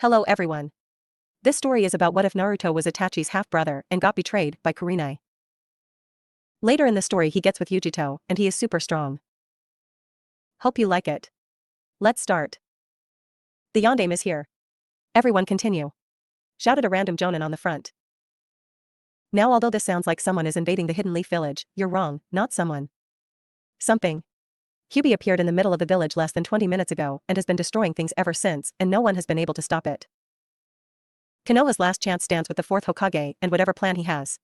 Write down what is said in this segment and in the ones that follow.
Hello everyone. This story is about what if Naruto was Itachi's half-brother and got betrayed by Kurenai. Later in the story he gets with Yugito, and he is super strong. Hope you like it. Let's start. The yondaime is here. Everyone continue. Shouted a random jonin on the front. Now although this sounds like someone is invading the Hidden Leaf Village, you're wrong, not someone. Something. Kyuubi appeared in the middle of the village less than 20 minutes ago and has been destroying things ever since, and no one has been able to stop it. Konoha's last chance stands with the fourth Hokage and whatever plan he has.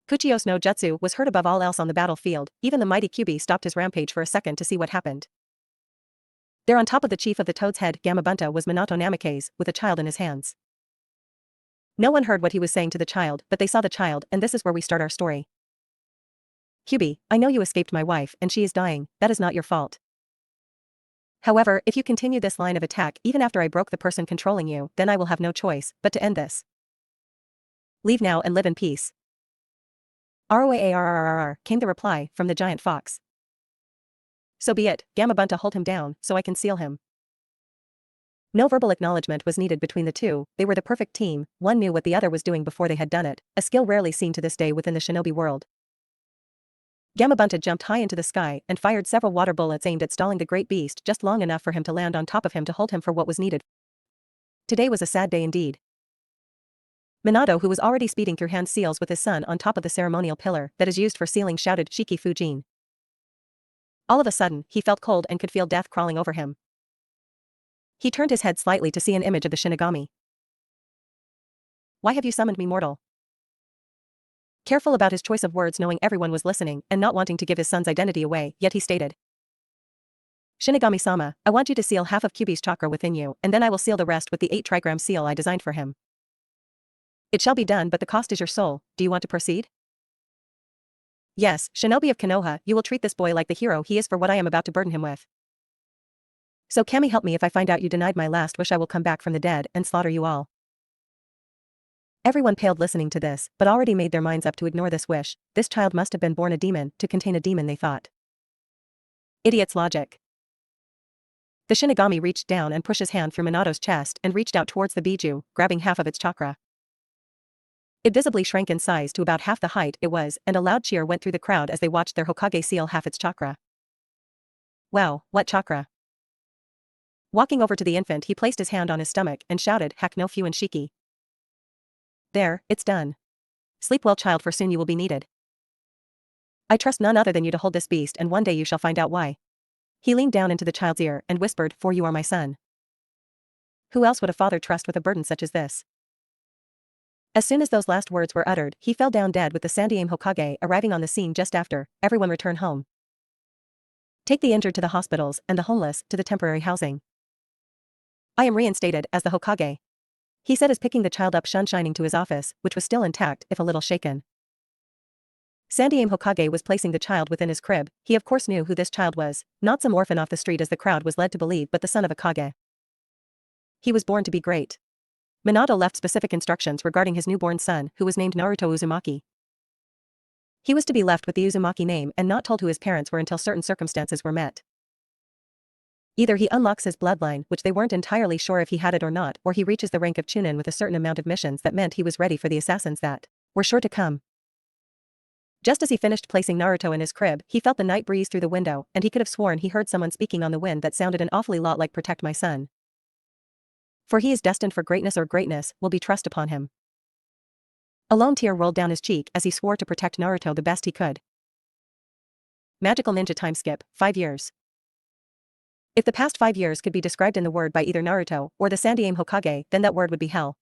Kuchio's no jutsu was heard above all else on the battlefield, even the mighty Kyuubi stopped his rampage for a second to see what happened. There on top of the chief of the Toad's Head Gamabunta was Minato Namikaze, with a child in his hands. No one heard what he was saying to the child, but they saw the child, and this is where we start our story. Kyuubi, I know you escaped my wife and she is dying, that is not your fault. However, if you continue this line of attack even after I broke the person controlling you, then I will have no choice but to end this. Leave now and live in peace. ROAARRRR, came the reply from the giant fox. So be it, Gamabunta, hold him down so I can seal him. No verbal acknowledgement was needed between the two, they were the perfect team, one knew what the other was doing before they had done it, a skill rarely seen to this day within the shinobi world. Gamabunta jumped high into the sky and fired several water bullets aimed at stalling the great beast just long enough for him to land on top of him to hold him for what was needed. Today was a sad day indeed. Minato, who was already speeding through hand seals with his son on top of the ceremonial pillar that is used for sealing, shouted Shiki Fujin. All of a sudden, he felt cold and could feel death crawling over him. He turned his head slightly to see an image of the Shinigami. Why have you summoned me, mortal? Careful about his choice of words, knowing everyone was listening and not wanting to give his son's identity away, yet he stated. Shinigami-sama, I want you to seal half of Kyuubi's chakra within you, and then I will seal the rest with the 8 trigram seal I designed for him. It shall be done, but the cost is your soul. Do you want to proceed? Yes, Shinobi of Konoha, you will treat this boy like the hero he is for what I am about to burden him with. So Kami, help me. If I find out you denied my last wish, I will come back from the dead and slaughter you all. Everyone paled listening to this, but already made their minds up to ignore this wish. This child must have been born a demon to contain a demon, they thought. Idiot's logic. The Shinigami reached down and pushed his hand through Minato's chest and reached out towards the Biju, grabbing half of its chakra. It visibly shrank in size to about half the height it was, and a loud cheer went through the crowd as they watched their Hokage seal half its chakra. Wow, what chakra? Walking over to the infant, he placed his hand on his stomach and shouted, Hack no Fuin Shiki. There, it's done. Sleep well, child, for soon you will be needed. I trust none other than you to hold this beast, and one day you shall find out why. He leaned down into the child's ear and whispered, For you are my son. Who else would a father trust with a burden such as this? As soon as those last words were uttered, he fell down dead, with the Sandaime Hokage arriving on the scene just after. Everyone return home. Take the injured to the hospitals and the homeless to the temporary housing. I am reinstated as the Hokage, he said as picking the child up, shining to his office, which was still intact if a little shaken. Sandaime Hokage was placing the child within his crib. He of course knew who this child was, not some orphan off the street as the crowd was led to believe, but the son of a Kage. He was born to be great. Minato left specific instructions regarding his newborn son, who was named Naruto Uzumaki. He was to be left with the Uzumaki name and not told who his parents were until certain circumstances were met. Either he unlocks his bloodline, which they weren't entirely sure if he had it or not, or he reaches the rank of Chunin with a certain amount of missions that meant he was ready for the assassins that were sure to come. Just as he finished placing Naruto in his crib, he felt the night breeze through the window, and he could have sworn he heard someone speaking on the wind that sounded an awfully lot like protect my son. For he is destined for greatness, or greatness will be thrust upon him. A lone tear rolled down his cheek as he swore to protect Naruto the best he could. Magical ninja time skip, 5 years. If the past 5 years could be described in the word by either Naruto or the Sandaime Hokage, then that word would be hell.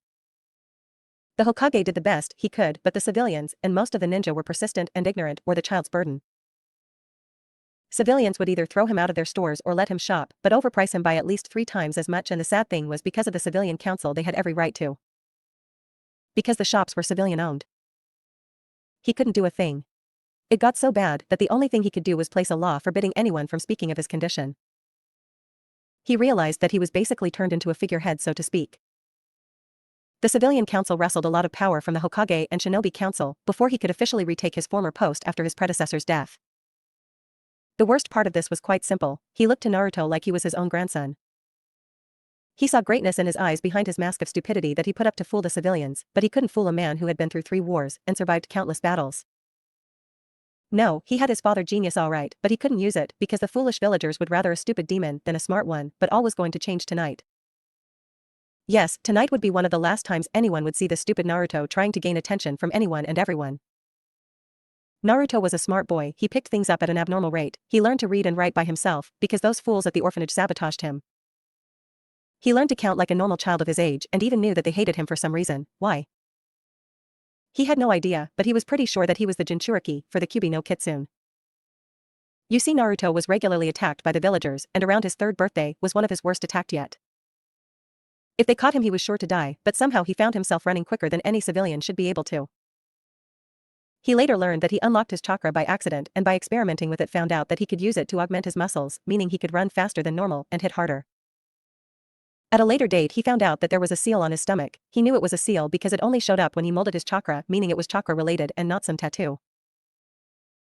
The Hokage did the best he could, but the civilians and most of the ninja were persistent and ignorant, or the child's burden. Civilians would either throw him out of their stores or let him shop, but overprice him by at least 3 times as much, and the sad thing was, because of the civilian council they had every right to. Because the shops were civilian owned. He couldn't do a thing. It got so bad that the only thing he could do was place a law forbidding anyone from speaking of his condition. He realized that he was basically turned into a figurehead, so to speak. The civilian council wrestled a lot of power from the Hokage and Shinobi Council before he could officially retake his former post after his predecessor's death. The worst part of this was quite simple, he looked to Naruto like he was his own grandson. He saw greatness in his eyes behind his mask of stupidity that he put up to fool the civilians, but he couldn't fool a man who had been through 3 wars and survived countless battles. No, he had his father genius all right, but he couldn't use it because the foolish villagers would rather a stupid demon than a smart one, but all was going to change tonight. Yes, tonight would be one of the last times anyone would see the stupid Naruto trying to gain attention from anyone and everyone. Naruto was a smart boy, he picked things up at an abnormal rate, he learned to read and write by himself, because those fools at the orphanage sabotaged him. He learned to count like a normal child of his age and even knew that they hated him for some reason. Why? He had no idea, but he was pretty sure that he was the Jinchuriki for the Kyuubi no Kitsune. You see, Naruto was regularly attacked by the villagers, and around his 3rd birthday was one of his worst attacks yet. If they caught him he was sure to die, but somehow he found himself running quicker than any civilian should be able to. He later learned that he unlocked his chakra by accident and by experimenting with it found out that he could use it to augment his muscles, meaning he could run faster than normal and hit harder. At a later date he found out that there was a seal on his stomach. He knew it was a seal because it only showed up when he molded his chakra, meaning it was chakra related and not some tattoo.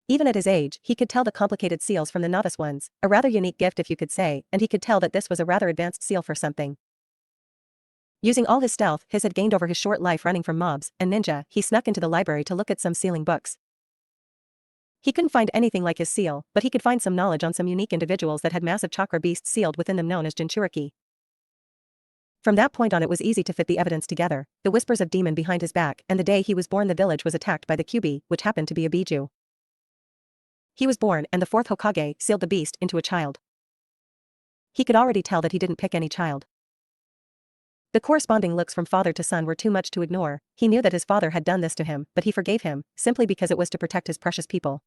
Even at his age, he could tell the complicated seals from the novice ones, a rather unique gift if you could say, and he could tell that this was a rather advanced seal for something. Using all his stealth his had gained over his short life running from mobs and ninja, he snuck into the library to look at some sealing books. He couldn't find anything like his seal, but he could find some knowledge on some unique individuals that had massive chakra beasts sealed within them known as Jinchuriki. From that point on it was easy to fit the evidence together, the whispers of demon behind his back, and the day he was born the village was attacked by the Kyuubi, which happened to be a Biju. He was born and the 4th Hokage sealed the beast into a child. He could already tell that he didn't pick any child. The corresponding looks from father to son were too much to ignore. He knew that his father had done this to him, but he forgave him, simply because it was to protect his precious people.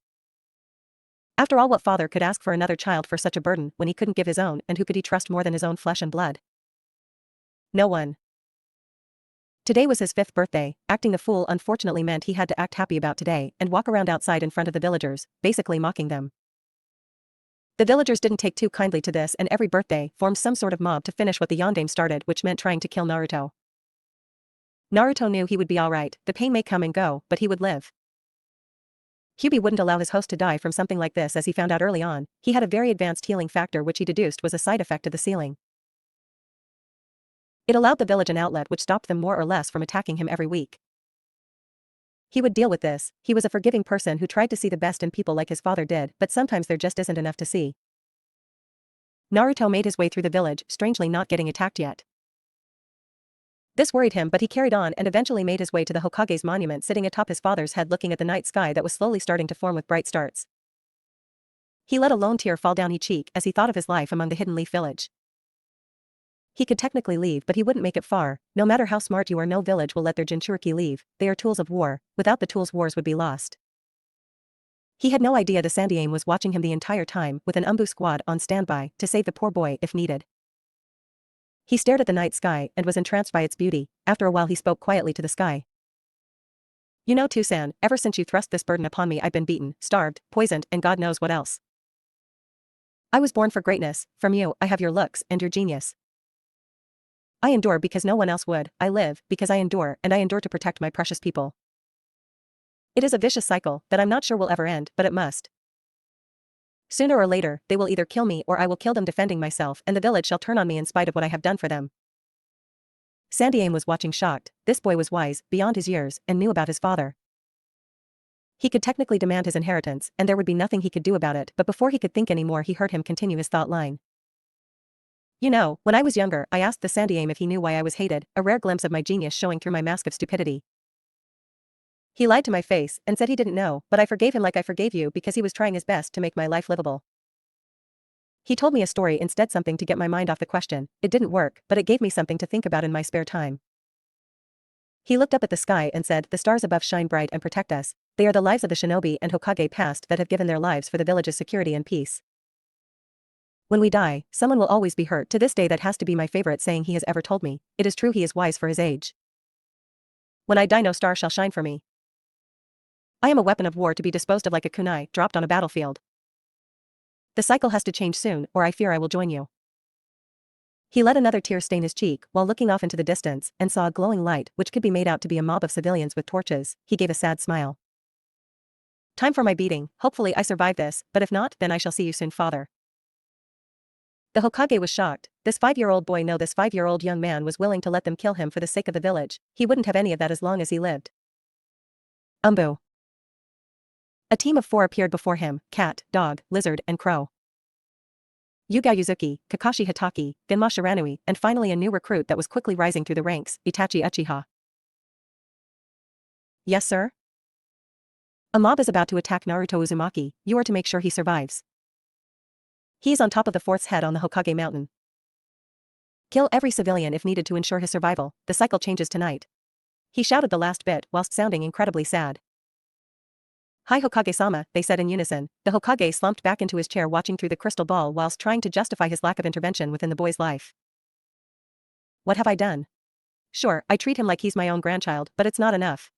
After all, what father could ask for another child for such a burden when he couldn't give his own, and who could he trust more than his own flesh and blood? No one. Today was his 5th birthday. Acting the fool unfortunately meant he had to act happy about today and walk around outside in front of the villagers, basically mocking them. The villagers didn't take too kindly to this and every birthday formed some sort of mob to finish what the yondaime started, which meant trying to kill Naruto. Naruto knew he would be alright, the pain may come and go, but he would live. Kyuubi wouldn't allow his host to die from something like this as he found out early on. He had a very advanced healing factor which he deduced was a side effect of the sealing. It allowed the village an outlet which stopped them more or less from attacking him every week. He would deal with this. He was a forgiving person who tried to see the best in people like his father did, but sometimes there just isn't enough to see. Naruto made his way through the village, strangely not getting attacked yet. This worried him, but he carried on and eventually made his way to the Hokage's monument sitting atop his father's head looking at the night sky that was slowly starting to form with bright stars. He let a lone tear fall down his cheek as he thought of his life among the Hidden Leaf village. He could technically leave, but he wouldn't make it far. No matter how smart you are, no village will let their Jinchuriki leave. They are tools of war. Without the tools, wars would be lost. He had no idea the Sandaime was watching him the entire time with an Umbu squad on standby to save the poor boy if needed. He stared at the night sky and was entranced by its beauty. After a while he spoke quietly to the sky. You know, Tusan, ever since you thrust this burden upon me I've been beaten, starved, poisoned, and God knows what else. I was born for greatness. From you, I have your looks and your genius. I endure because no one else would. I live because I endure, and I endure to protect my precious people. It is a vicious cycle that I'm not sure will ever end, but it must. Sooner or later, they will either kill me or I will kill them defending myself, and the village shall turn on me in spite of what I have done for them. Sandaime was watching shocked. This boy was wise, beyond his years, and knew about his father. He could technically demand his inheritance, and there would be nothing he could do about it, but before he could think anymore he heard him continue his thought line. You know, when I was younger, I asked the Sandaime if he knew why I was hated, a rare glimpse of my genius showing through my mask of stupidity. He lied to my face and said he didn't know, but I forgave him like I forgave you because he was trying his best to make my life livable. He told me a story instead, something to get my mind off the question. It didn't work, but it gave me something to think about in my spare time. He looked up at the sky and said, the stars above shine bright and protect us. They are the lives of the shinobi and Hokage past that have given their lives for the village's security and peace. When we die, someone will always be hurt. To this day that has to be my favorite saying he has ever told me. It is true, he is wise for his age. When I die no star shall shine for me. I am a weapon of war to be disposed of like a kunai dropped on a battlefield. The cycle has to change soon, or I fear I will join you. He let another tear stain his cheek while looking off into the distance and saw a glowing light which could be made out to be a mob of civilians with torches. He gave a sad smile. Time for my beating. Hopefully I survive this, but if not, then I shall see you soon, father. The Hokage was shocked. This 5-year-old boy no this 5-year-old young man was willing to let them kill him for the sake of the village. He wouldn't have any of that as long as he lived. Umbu. A team of 4 appeared before him, cat, dog, lizard, and crow. Yuga Yuzuki, Kakashi Hatake, Genma Shiranui, and finally a new recruit that was quickly rising through the ranks, Itachi Uchiha. Yes sir? A mob is about to attack Naruto Uzumaki, you are to make sure he survives. He is on top of the 4th head on the Hokage mountain. Kill every civilian if needed to ensure his survival, the cycle changes tonight. He shouted the last bit whilst sounding incredibly sad. Hi Hokage-sama, they said in unison. The Hokage slumped back into his chair watching through the crystal ball whilst trying to justify his lack of intervention within the boy's life. What have I done? Sure, I treat him like he's my own grandchild, but it's not enough.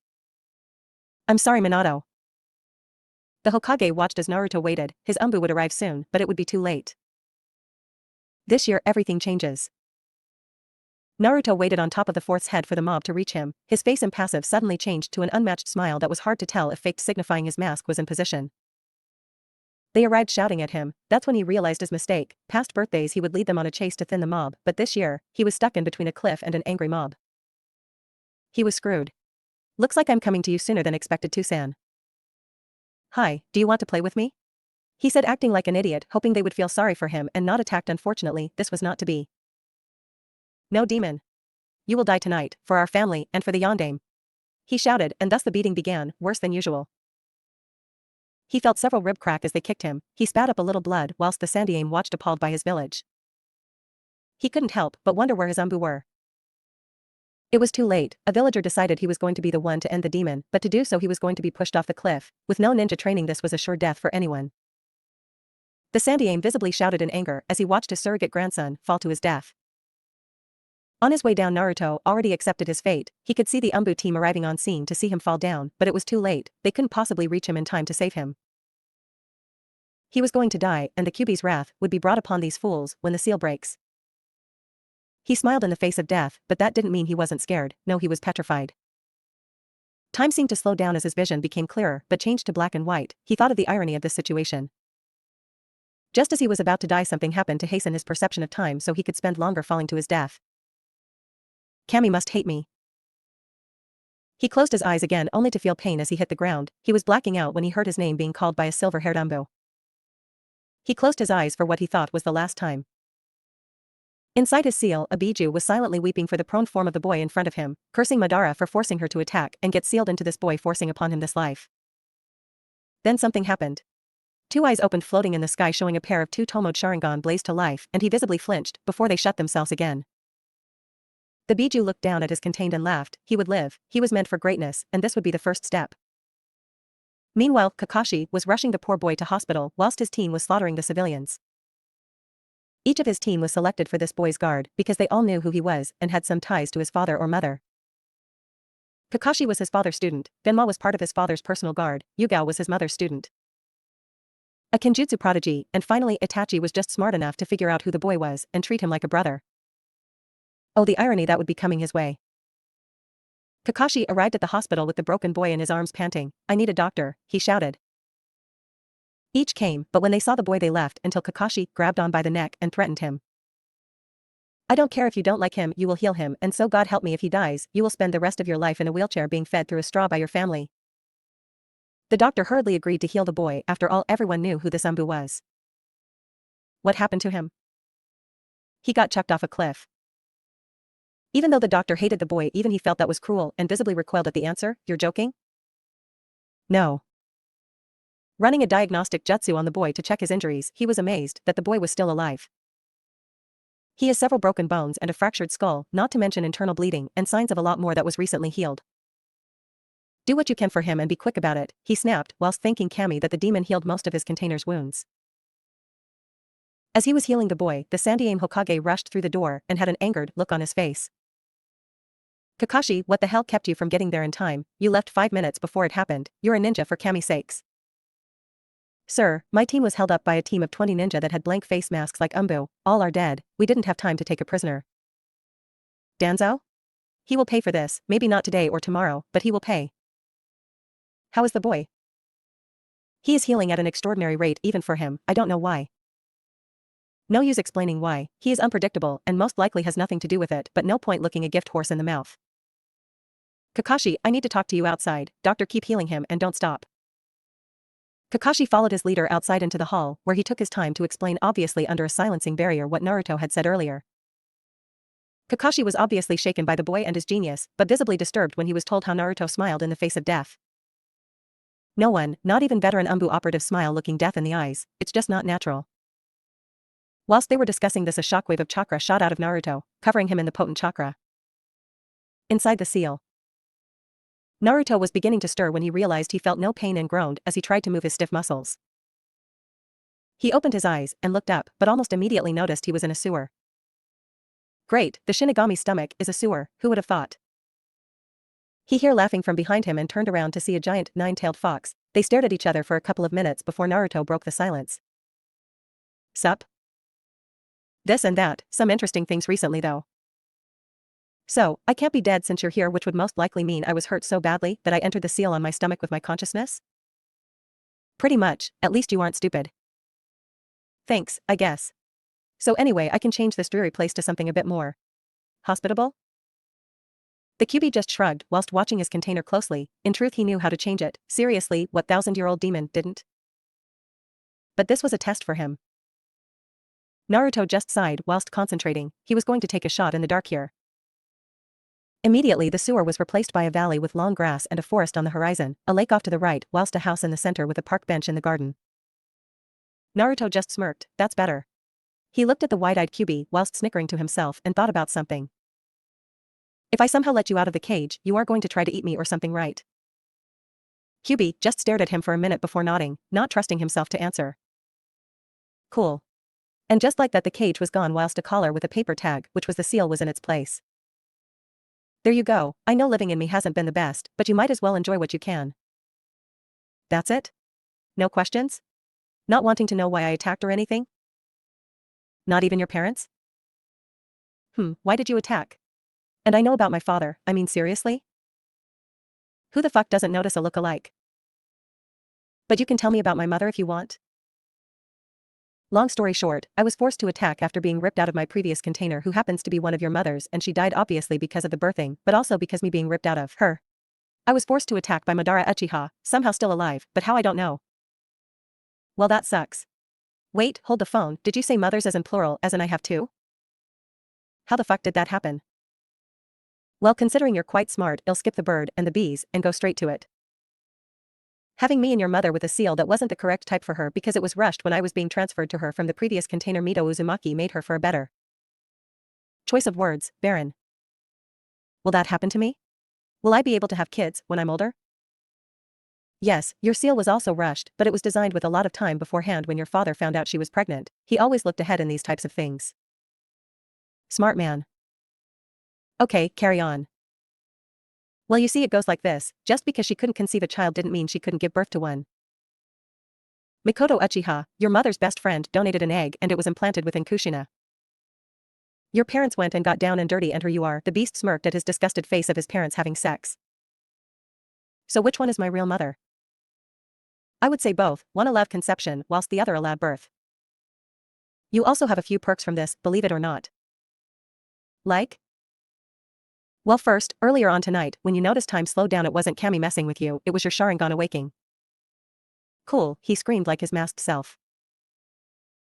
I'm sorry Minato. The Hokage watched as Naruto waited. His Umbu would arrive soon, but it would be too late. This year everything changes. Naruto waited on top of the 4th head for the mob to reach him. His face impassive suddenly changed to an unmatched smile that was hard to tell if faked, signifying his mask was in position. They arrived shouting at him. That's when he realized his mistake. Past birthdays he would lead them on a chase to thin the mob, but this year, he was stuck in between a cliff and an angry mob. He was screwed. Looks like I'm coming to you sooner than expected Tusan. Hi, do you want to play with me? He said acting like an idiot, hoping they would feel sorry for him and not attacked. Unfortunately, this was not to be. No demon. You will die tonight, for our family and for the Yondaime. He shouted, and thus the beating began, worse than usual. He felt several rib crack as they kicked him. He spat up a little blood whilst the Sandaime watched appalled by his village. He couldn't help but wonder where his Umbu were. It was too late. A villager decided he was going to be the one to end the demon, but to do so he was going to be pushed off the cliff. With no ninja training this was a sure death for anyone. The Sandaime visibly shouted in anger as he watched his surrogate grandson fall to his death. On his way down Naruto already accepted his fate. He could see the Umbu team arriving on scene to see him fall down, but it was too late. They couldn't possibly reach him in time to save him. He was going to die, and the Kyuubi's wrath would be brought upon these fools when the seal breaks. He smiled in the face of death, but that didn't mean he wasn't scared. No, he was petrified. Time seemed to slow down as his vision became clearer, but changed to black and white. He thought of the irony of this situation. Just as he was about to die, something happened to hasten his perception of time so he could spend longer falling to his death. Kami must hate me. He closed his eyes again only to feel pain as he hit the ground. He was blacking out when he heard his name being called by a silver-haired Umbu. He closed his eyes for what he thought was the last time. Inside his seal, a Biju was silently weeping for the prone form of the boy in front of him, cursing Madara for forcing her to attack and get sealed into this boy forcing upon him this life. Then something happened. 2 eyes opened floating in the sky showing a pair of 2 Tomoe Sharingan blazed to life and he visibly flinched before they shut themselves again. The Biju looked down at his contained and laughed. He would live, he was meant for greatness, and this would be the first step. Meanwhile, Kakashi was rushing the poor boy to hospital whilst his team was slaughtering the civilians. Each of his team was selected for this boy's guard because they all knew who he was and had some ties to his father or mother. Kakashi was his father's student, Genma was part of his father's personal guard, Yuga was his mother's student. A Kenjutsu prodigy, and finally Itachi was just smart enough to figure out who the boy was and treat him like a brother. Oh, the irony that would be coming his way. Kakashi arrived at the hospital with the broken boy in his arms panting. I need a doctor, he shouted. Each came, but when they saw the boy they left until Kakashi grabbed on by the neck and threatened him. I don't care if you don't like him, you will heal him, and so God help me if he dies, you will spend the rest of your life in a wheelchair being fed through a straw by your family. The doctor hurriedly agreed to heal the boy. After all, everyone knew who this Umbu was. What happened to him? He got chucked off a cliff. Even though the doctor hated the boy, even he felt that was cruel and visibly recoiled at the answer. You're joking? No. Running a diagnostic jutsu on the boy to check his injuries, he was amazed that the boy was still alive. He has several broken bones and a fractured skull, not to mention internal bleeding and signs of a lot more that was recently healed. Do what you can for him and be quick about it, he snapped whilst thanking Kami that the demon healed most of his container's wounds. As he was healing the boy, the Sandaime Hokage rushed through the door and had an angered look on his face. Kakashi, what the hell kept you from getting there in time? You left 5 minutes before it happened. You're a ninja for Kami's sakes. Sir, my team was held up by a team of 20 ninja that had blank face masks like Umbu. All are dead. We didn't have time to take a prisoner. Danzo? He will pay for this, maybe not today or tomorrow, but he will pay. How is the boy? He is healing at an extraordinary rate even for him, I don't know why. No use explaining why, he is unpredictable and most likely has nothing to do with it, but no point looking a gift horse in the mouth. Kakashi, I need to talk to you outside, doctor, keep healing him and don't stop. Kakashi followed his leader outside into the hall, where he took his time to explain, obviously under a silencing barrier, what Naruto had said earlier. Kakashi was obviously shaken by the boy and his genius, but visibly disturbed when he was told how Naruto smiled in the face of death. No one, not even veteran Umbu operative, smile looking death in the eyes, it's just not natural. Whilst they were discussing this, a shockwave of chakra shot out of Naruto, covering him in the potent chakra. Inside the seal, Naruto was beginning to stir when he realized he felt no pain and groaned as he tried to move his stiff muscles. He opened his eyes and looked up, but almost immediately noticed he was in a sewer. Great, the Shinigami's stomach is a sewer, who would have thought? He heard laughing from behind him and turned around to see a giant, nine-tailed fox. They stared at each other for a couple of minutes before Naruto broke the silence. Sup? This and that, some interesting things recently though. So, I can't be dead since you're here, which would most likely mean I was hurt so badly that I entered the seal on my stomach with my consciousness? Pretty much, at least you aren't stupid. Thanks, I guess. So anyway, I can change this dreary place to something a bit more hospitable? The QB just shrugged whilst watching his container closely. In truth, he knew how to change it. Seriously, what thousand-year-old demon didn't? But this was a test for him. Naruto just sighed whilst concentrating. He was going to take a shot in the dark here. Immediately the sewer was replaced by a valley with long grass and a forest on the horizon, a lake off to the right, whilst a house in the center with a park bench in the garden. Naruto just smirked. That's better. He looked at the wide-eyed QB whilst snickering to himself and thought about something. If I somehow let you out of the cage, you are going to try to eat me or something, right? QB just stared at him for a minute before nodding, not trusting himself to answer. Cool. And just like that, the cage was gone whilst a collar with a paper tag, which was the seal, was in its place. There you go. I know living in me hasn't been the best, but you might as well enjoy what you can. That's it? No questions? Not wanting to know why I attacked or anything? Not even your parents? Why did you attack? And I know about my father, I mean seriously? Who the fuck doesn't notice a look-alike? But you can tell me about my mother if you want. Long story short, I was forced to attack after being ripped out of my previous container, who happens to be one of your mothers, and she died obviously because of the birthing, but also because me being ripped out of her. I was forced to attack by Madara Uchiha, somehow still alive, but how I don't know. Well, that sucks. Wait, hold the phone, did you say mothers as in plural, as in I have two? How the fuck did that happen? Well, considering you're quite smart, I'll skip the bird and the bees and go straight to it. Having me and your mother with a seal that wasn't the correct type for her because it was rushed when I was being transferred to her from the previous container, Mito Uzumaki made her for a better choice of words, barren. Will that happen to me? Will I be able to have kids when I'm older? Yes, your seal was also rushed, but it was designed with a lot of time beforehand. When your father found out she was pregnant, he always looked ahead in these types of things. Smart man. Okay, carry on. Well, you see, it goes like this. Just because she couldn't conceive a child didn't mean she couldn't give birth to one. Mikoto Uchiha, your mother's best friend, donated an egg and it was implanted within Kushina. Your parents went and got down and dirty and here you are. The beast smirked at his disgusted face of his parents having sex. So which one is my real mother? I would say both, one allowed conception whilst the other allowed birth. You also have a few perks from this, believe it or not. Like? Well, first, earlier on tonight, when you noticed time slowed down, it wasn't Kami messing with you, it was your Sharingan awaking. Cool, he screamed like his masked self.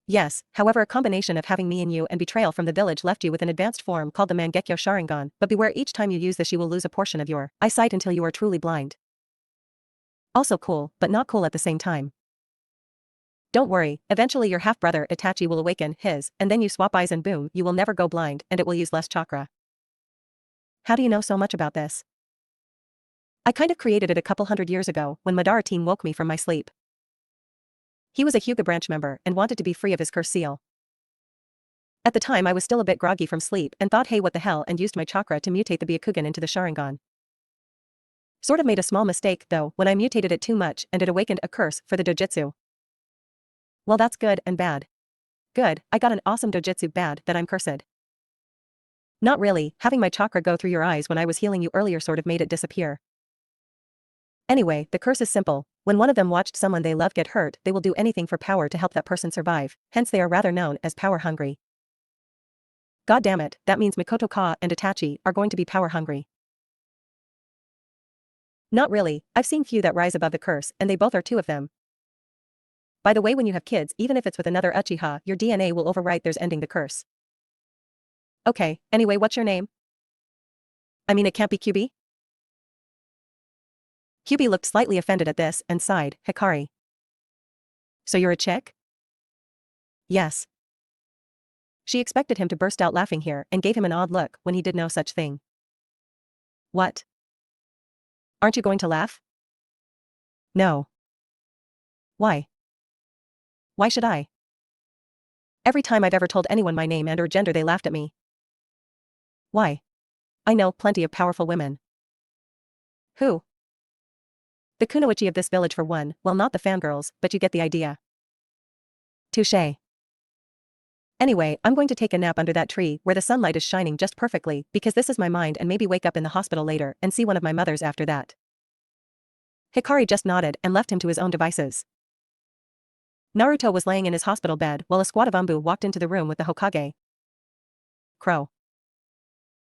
Yes, however, a combination of having me in you and betrayal from the village left you with an advanced form called the Mangekyo Sharingan, but beware, each time you use this you will lose a portion of your eyesight until you are truly blind. Also cool, but not cool at the same time. Don't worry, eventually your half-brother Itachi will awaken his, and then you swap eyes and boom, you will never go blind, and it will use less chakra. How do you know so much about this? I kind of created it a couple hundred years ago, when Madara team woke me from my sleep. He was a Hyuga branch member, and wanted to be free of his curse seal. At the time I was still a bit groggy from sleep, and thought hey what the hell, and used my chakra to mutate the Byakugan into the Sharingan. Sort of made a small mistake, though, when I mutated it too much, and it awakened a curse for the dojutsu. Well, that's good and bad. Good, I got an awesome dojutsu. Bad, that I'm cursed. Not really, having my chakra go through your eyes when I was healing you earlier sort of made it disappear. Anyway, the curse is simple. When one of them watched someone they love get hurt, they will do anything for power to help that person survive, hence they are rather known as power-hungry. God damn it, that means Mikoto Ka and Itachi are going to be power-hungry. Not really, I've seen few that rise above the curse, and they both are two of them. By the way, when you have kids, even if it's with another Uchiha, your DNA will overwrite theirs ending the curse. Okay, anyway, what's your name? I mean, it can't be QB? QB looked slightly offended at this and sighed. Hikari. So you're a chick? Yes. She expected him to burst out laughing here and gave him an odd look when he did no such thing. What? Aren't you going to laugh? No. Why? Why should I? Every time I've ever told anyone my name and/or gender, they laughed at me. Why? I know plenty of powerful women. Who? The kunoichi of this village for one, well, not the fangirls, but you get the idea. Touché. Anyway, I'm going to take a nap under that tree where the sunlight is shining just perfectly because this is my mind, and maybe wake up in the hospital later and see one of my mothers after that. Hikari just nodded and left him to his own devices. Naruto was laying in his hospital bed while a squad of Anbu walked into the room with the Hokage. Crow.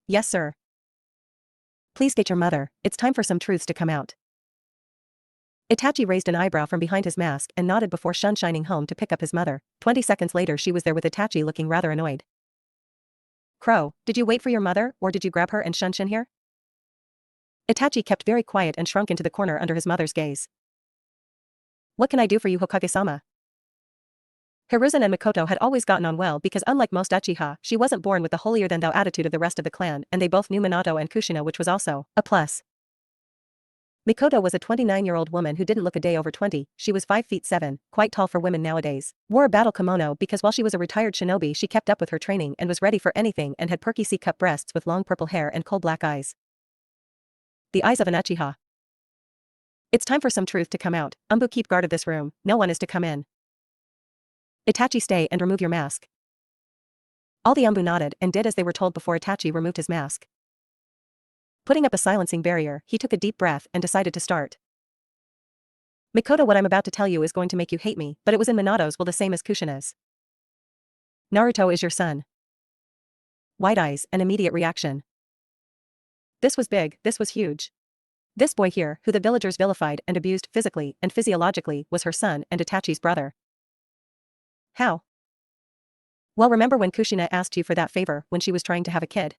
Yes, sir. Please get your mother, it's time for some truths to come out. Itachi raised an eyebrow from behind his mask and nodded before shining home to pick up his mother. 20 seconds later she was there with Itachi looking rather annoyed. Crow, did you wait for your mother, or did you grab her and Shunshin here? Itachi kept very quiet and shrunk into the corner under his mother's gaze. What can I do for you, Hokage-sama? Hiruzen and Mikoto had always gotten on well because unlike most Uchiha, she wasn't born with the holier-than-thou attitude of the rest of the clan, and they both knew Minato and Kushina, which was also a plus. Mikoto was a 29-year-old woman who didn't look a day over 20, she was 5 feet 7, quite tall for women nowadays, wore a battle kimono because while she was a retired shinobi she kept up with her training and was ready for anything, and had perky C-cup breasts with long purple hair and coal black eyes. The eyes of an Uchiha. It's time for some truth to come out. Anbu, keep guard of this room, no one is to come in. Itachi, stay and remove your mask. All the Anbu nodded and did as they were told before Itachi removed his mask. Putting up a silencing barrier, he took a deep breath and decided to start. Mikoto, what I'm about to tell you is going to make you hate me, but it was in Minato's will the same as Kushina's. Naruto is your son. Wide eyes and immediate reaction. This was big, this was huge. This boy here, who the villagers vilified and abused physically and physiologically, was her son and Itachi's brother. How? Well, remember when Kushina asked you for that favor when she was trying to have a kid?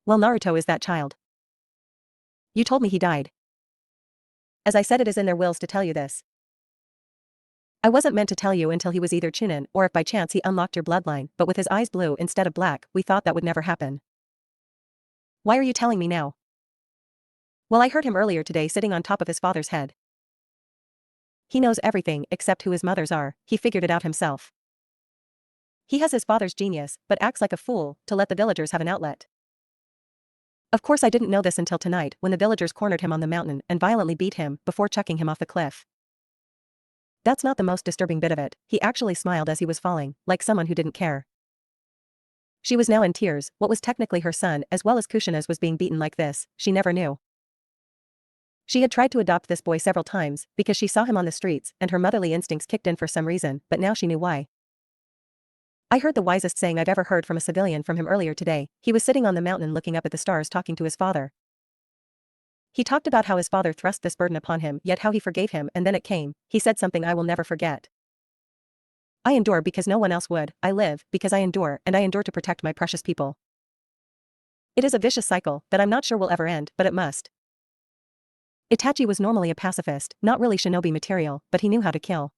Well, Naruto is that child. You told me he died. As I said, it is in their wills to tell you this. I wasn't meant to tell you until he was either Chunin or if by chance he unlocked your bloodline, but with his eyes blue instead of black, we thought that would never happen. Why are you telling me now? Well, I heard him earlier today sitting on top of his father's head. He knows everything except who his mothers are, he figured it out himself. He has his father's genius, but acts like a fool to let the villagers have an outlet. Of course I didn't know this until tonight when the villagers cornered him on the mountain and violently beat him before chucking him off the cliff. That's not the most disturbing bit of it, he actually smiled as he was falling, like someone who didn't care. She was now in tears, what was technically her son as well as Kushina's was being beaten like this, she never knew. She had tried to adopt this boy several times because she saw him on the streets and her motherly instincts kicked in for some reason, but now she knew why. I heard the wisest saying I've ever heard from a civilian from him earlier today. He was sitting on the mountain looking up at the stars talking to his father. He talked about how his father thrust this burden upon him, yet how he forgave him, and then it came. He said something I will never forget. I endure because no one else would, I live because I endure, and I endure to protect my precious people. It is a vicious cycle that I'm not sure will ever end, but it must. Itachi was normally a pacifist, not really shinobi material, but he knew how to kill.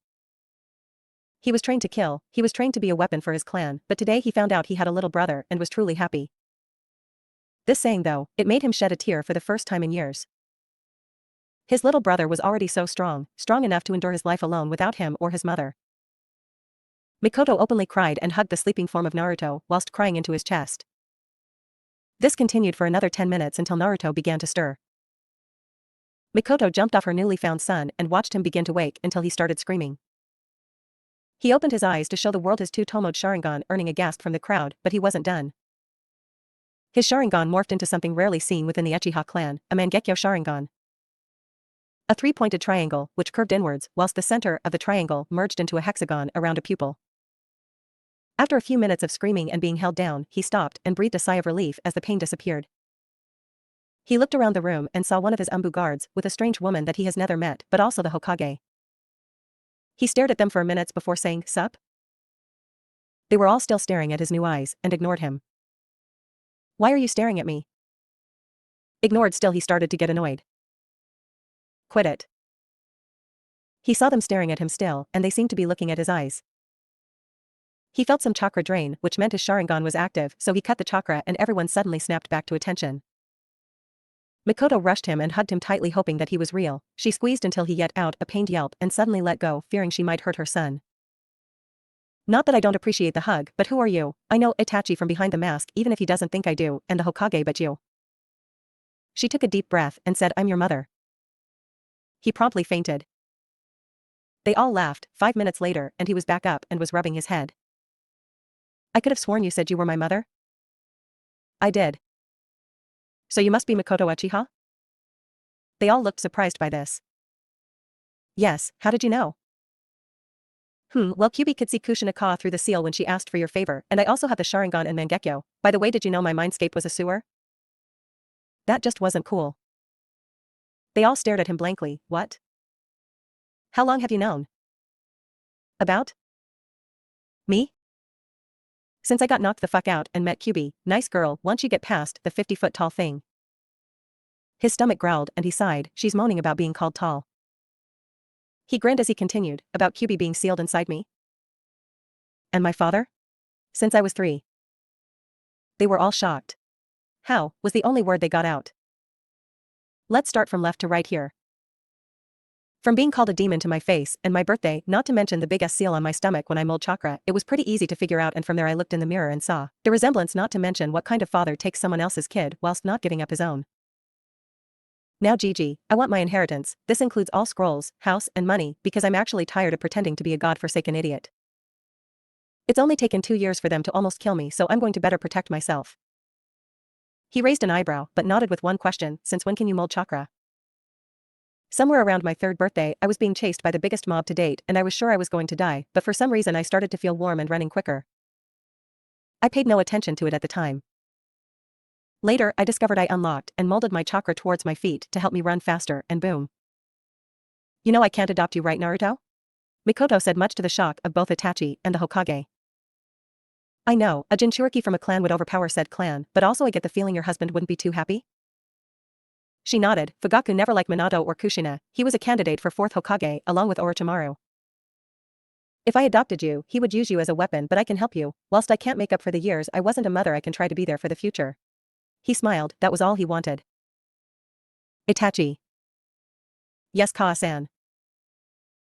He was trained to kill, he was trained to be a weapon for his clan, but today he found out he had a little brother and was truly happy. This saying though, it made him shed a tear for the first time in years. His little brother was already so strong enough to endure his life alone without him or his mother. Mikoto openly cried and hugged the sleeping form of Naruto whilst crying into his chest. This continued for another 10 minutes until Naruto began to stir. Mikoto jumped off her newly found son and watched him begin to wake until he started screaming. He opened his eyes to show the world his two-tomoed Sharingan, earning a gasp from the crowd, but he wasn't done. His Sharingan morphed into something rarely seen within the Uchiha clan, a Mangekyo Sharingan. A three-pointed triangle, which curved inwards, whilst the center of the triangle merged into a hexagon around a pupil. After a few minutes of screaming and being held down, he stopped and breathed a sigh of relief as the pain disappeared. He looked around the room and saw one of his Umbu guards with a strange woman that he has never met, but also the Hokage. He stared at them for minutes before saying, "Sup?" They were all still staring at his new eyes and ignored him. "Why are you staring at me?" Ignored still, he started to get annoyed. "Quit it." He saw them staring at him still, and they seemed to be looking at his eyes. He felt some chakra drain, which meant his Sharingan was active, so he cut the chakra and everyone suddenly snapped back to attention. Mikoto rushed him and hugged him tightly, hoping that he was real. She squeezed until he let out a pained yelp and suddenly let go, fearing she might hurt her son. "Not that I don't appreciate the hug, but who are you?" "I know Itachi from behind the mask, even if he doesn't think I do, and the Hokage, but you." She took a deep breath and said, "I'm your mother." He promptly fainted. They all laughed. 5 minutes later, and he was back up and was rubbing his head. "I could have sworn you said you were my mother." "I did." "So you must be Mikoto Uchiha?" They all looked surprised by this. "Yes, how did you know?" Well, Kyuubi could see Kushina through the seal when she asked for your favor, and I also have the Sharingan and Mangekyo. By the way, did you know my mindscape was a sewer?" That just wasn't cool. They all stared at him blankly. "What? How long have you known?" "About me? Since I got knocked the fuck out and met Kyuubi. Nice girl once you get past the 50-foot tall thing." His stomach growled and he sighed. "She's moaning about being called tall." He grinned as he continued, "About Kyuubi being sealed inside me? And my father? Since I was 3. They were all shocked. "How?" was the only word they got out. Let's start from left to right here. From being called a demon to my face and my birthday, not to mention the big S seal on my stomach when I mulled chakra, it was pretty easy to figure out, and from there I looked in the mirror and saw the resemblance, not to mention what kind of father takes someone else's kid whilst not giving up his own. Now Gigi, I want my inheritance. This includes all scrolls, house, and money, because I'm actually tired of pretending to be a god-forsaken idiot. It's only taken 2 years for them to almost kill me, so I'm going to better protect myself." He raised an eyebrow, but nodded with one question, "Since when can you mold chakra?" "Somewhere around my 3rd birthday, I was being chased by the biggest mob to date, and I was sure I was going to die, but for some reason I started to feel warm and running quicker. I paid no attention to it at the time. Later, I discovered I unlocked and molded my chakra towards my feet to help me run faster, and boom. You know I can't adopt you, right, Naruto?" Mikoto said, much to the shock of both Itachi and the Hokage. "I know, a Jinchuriki from a clan would overpower said clan, but also I get the feeling your husband wouldn't be too happy?" She nodded. "Fugaku never liked Minato or Kushina. He was a candidate for 4th Hokage along with Orochimaru. If I adopted you, he would use you as a weapon, but I can help you. Whilst I can't make up for the years I wasn't a mother, I can try to be there for the future." He smiled. That was all he wanted. "Itachi." "Yes, Kaa-san.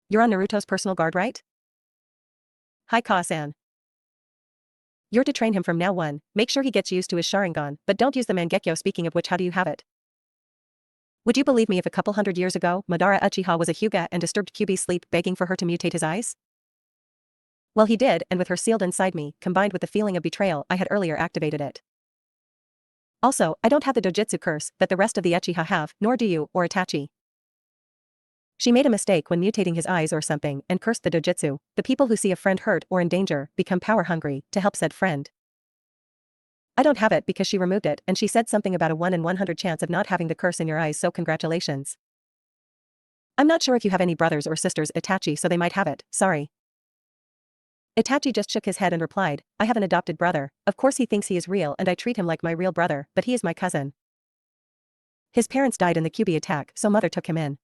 You're on Naruto's personal guard, right?" "Hi, Kaa-san. You're to train him from now on. Make sure he gets used to his Sharingan, but don't use the Mangekyo. Speaking of which, how do you have it? Would you believe me if a couple hundred years ago, Madara Uchiha was a Hyuga and disturbed Kyuubi's sleep, begging for her to mutate his eyes? Well, he did, and with her sealed inside me, combined with the feeling of betrayal, I had earlier activated it. Also, I don't have the dojutsu curse that the rest of the Uchiha have, nor do you, or Itachi. She made a mistake when mutating his eyes or something and cursed the dojutsu. The people who see a friend hurt or in danger become power hungry to help said friend. I don't have it because she removed it, and she said something about a 1 in 100 chance of not having the curse in your eyes, so congratulations. I'm not sure if you have any brothers or sisters, Itachi, so they might have it, sorry." Itachi just shook his head and replied, "I have an adopted brother. Of course he thinks he is real and I treat him like my real brother, but he is my cousin. His parents died in the Kyuubi attack, so mother took him in."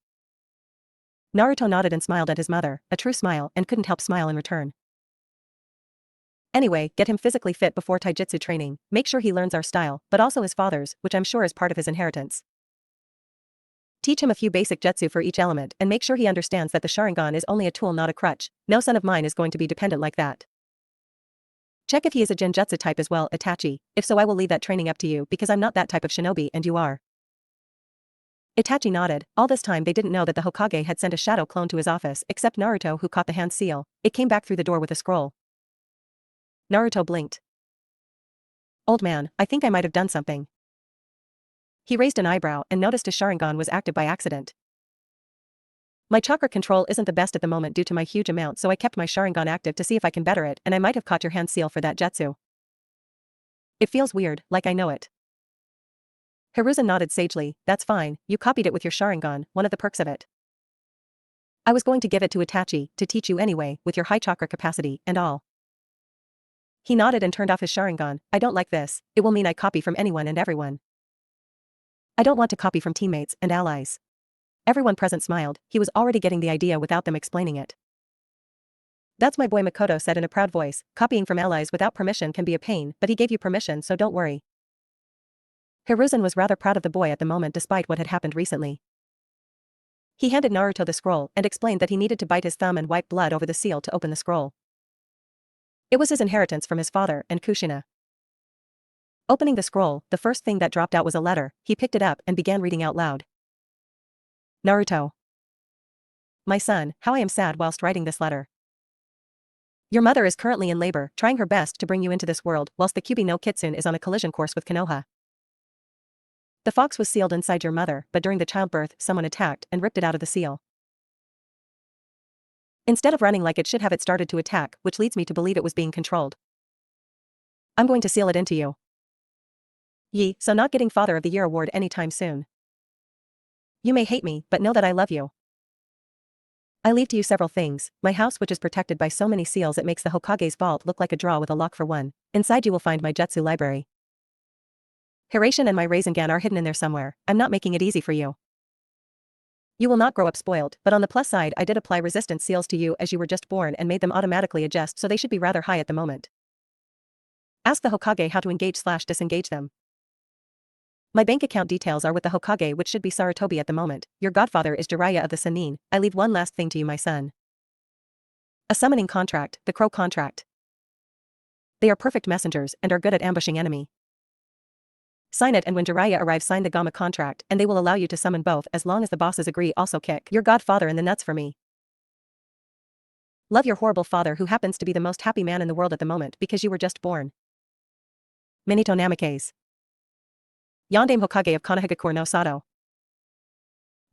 Naruto nodded and smiled at his mother, a true smile, and couldn't help smile in return. "Anyway, get him physically fit before taijutsu training, make sure he learns our style, but also his father's, which I'm sure is part of his inheritance. Teach him a few basic jutsu for each element and make sure he understands that the Sharingan is only a tool, not a crutch. No son of mine is going to be dependent like that. Check if he is a genjutsu type as well, Itachi. If so, I will leave that training up to you because I'm not that type of shinobi and you are." Itachi nodded. All this time they didn't know that the Hokage had sent a shadow clone to his office, except Naruto, who caught the hand seal. It came back through the door with a scroll. Naruto blinked. "Old man, I think I might have done something." He raised an eyebrow and noticed his Sharingan was active by accident. My chakra control isn't the best at the moment due to my huge amount, so I kept my Sharingan active to see if I can better it, and I might have caught your hand seal for that jutsu. It feels weird, like I know it. Hiruzen nodded sagely. That's fine, you copied it with your Sharingan, one of the perks of it. I was going to give it to Itachi, to teach you anyway, with your high chakra capacity, and all. He nodded and turned off his Sharingan. I don't like this, it will mean I copy from anyone and everyone. I don't want to copy from teammates and allies. Everyone present smiled, he was already getting the idea without them explaining it. That's my boy, Makoto said in a proud voice. Copying from allies without permission can be a pain, but he gave you permission, so don't worry. Hiruzen was rather proud of the boy at the moment despite what had happened recently. He handed Naruto the scroll and explained that he needed to bite his thumb and wipe blood over the seal to open the scroll. It was his inheritance from his father and Kushina. Opening the scroll, the first thing that dropped out was a letter. He picked it up and began reading out loud. Naruto. My son, how I am sad whilst writing this letter. Your mother is currently in labor, trying her best to bring you into this world, whilst the Kyuubi no Kitsune is on a collision course with Konoha. The fox was sealed inside your mother, but during the childbirth, someone attacked and ripped it out of the seal. Instead of running like it should have, it started to attack, which leads me to believe it was being controlled. I'm going to seal it into you. So not getting Father of the Year award anytime soon. You may hate me, but know that I love you. I leave to you several things, my house which is protected by so many seals it makes the Hokage's vault look like a drawer with a lock for one. Inside you will find my jutsu library. Hiraishin and my Rasengan are hidden in there somewhere, I'm not making it easy for you. You will not grow up spoiled, but on the plus side I did apply resistance seals to you as you were just born and made them automatically adjust, so they should be rather high at the moment. Ask the Hokage how to engage/disengage them. My bank account details are with the Hokage, which should be Sarutobi at the moment. Your godfather is Jiraiya of the Sannin. I leave one last thing to you, my son. A summoning contract, the crow contract. They are perfect messengers and are good at ambushing enemy. Sign it, and when Jiraiya arrives sign the Gamma contract, and they will allow you to summon both as long as the bosses agree. Also kick your godfather in the nuts for me. Love your horrible father who happens to be the most happy man in the world at the moment because you were just born. Minito Namikaze. Yandame Hokage of Konohagakure no Sato.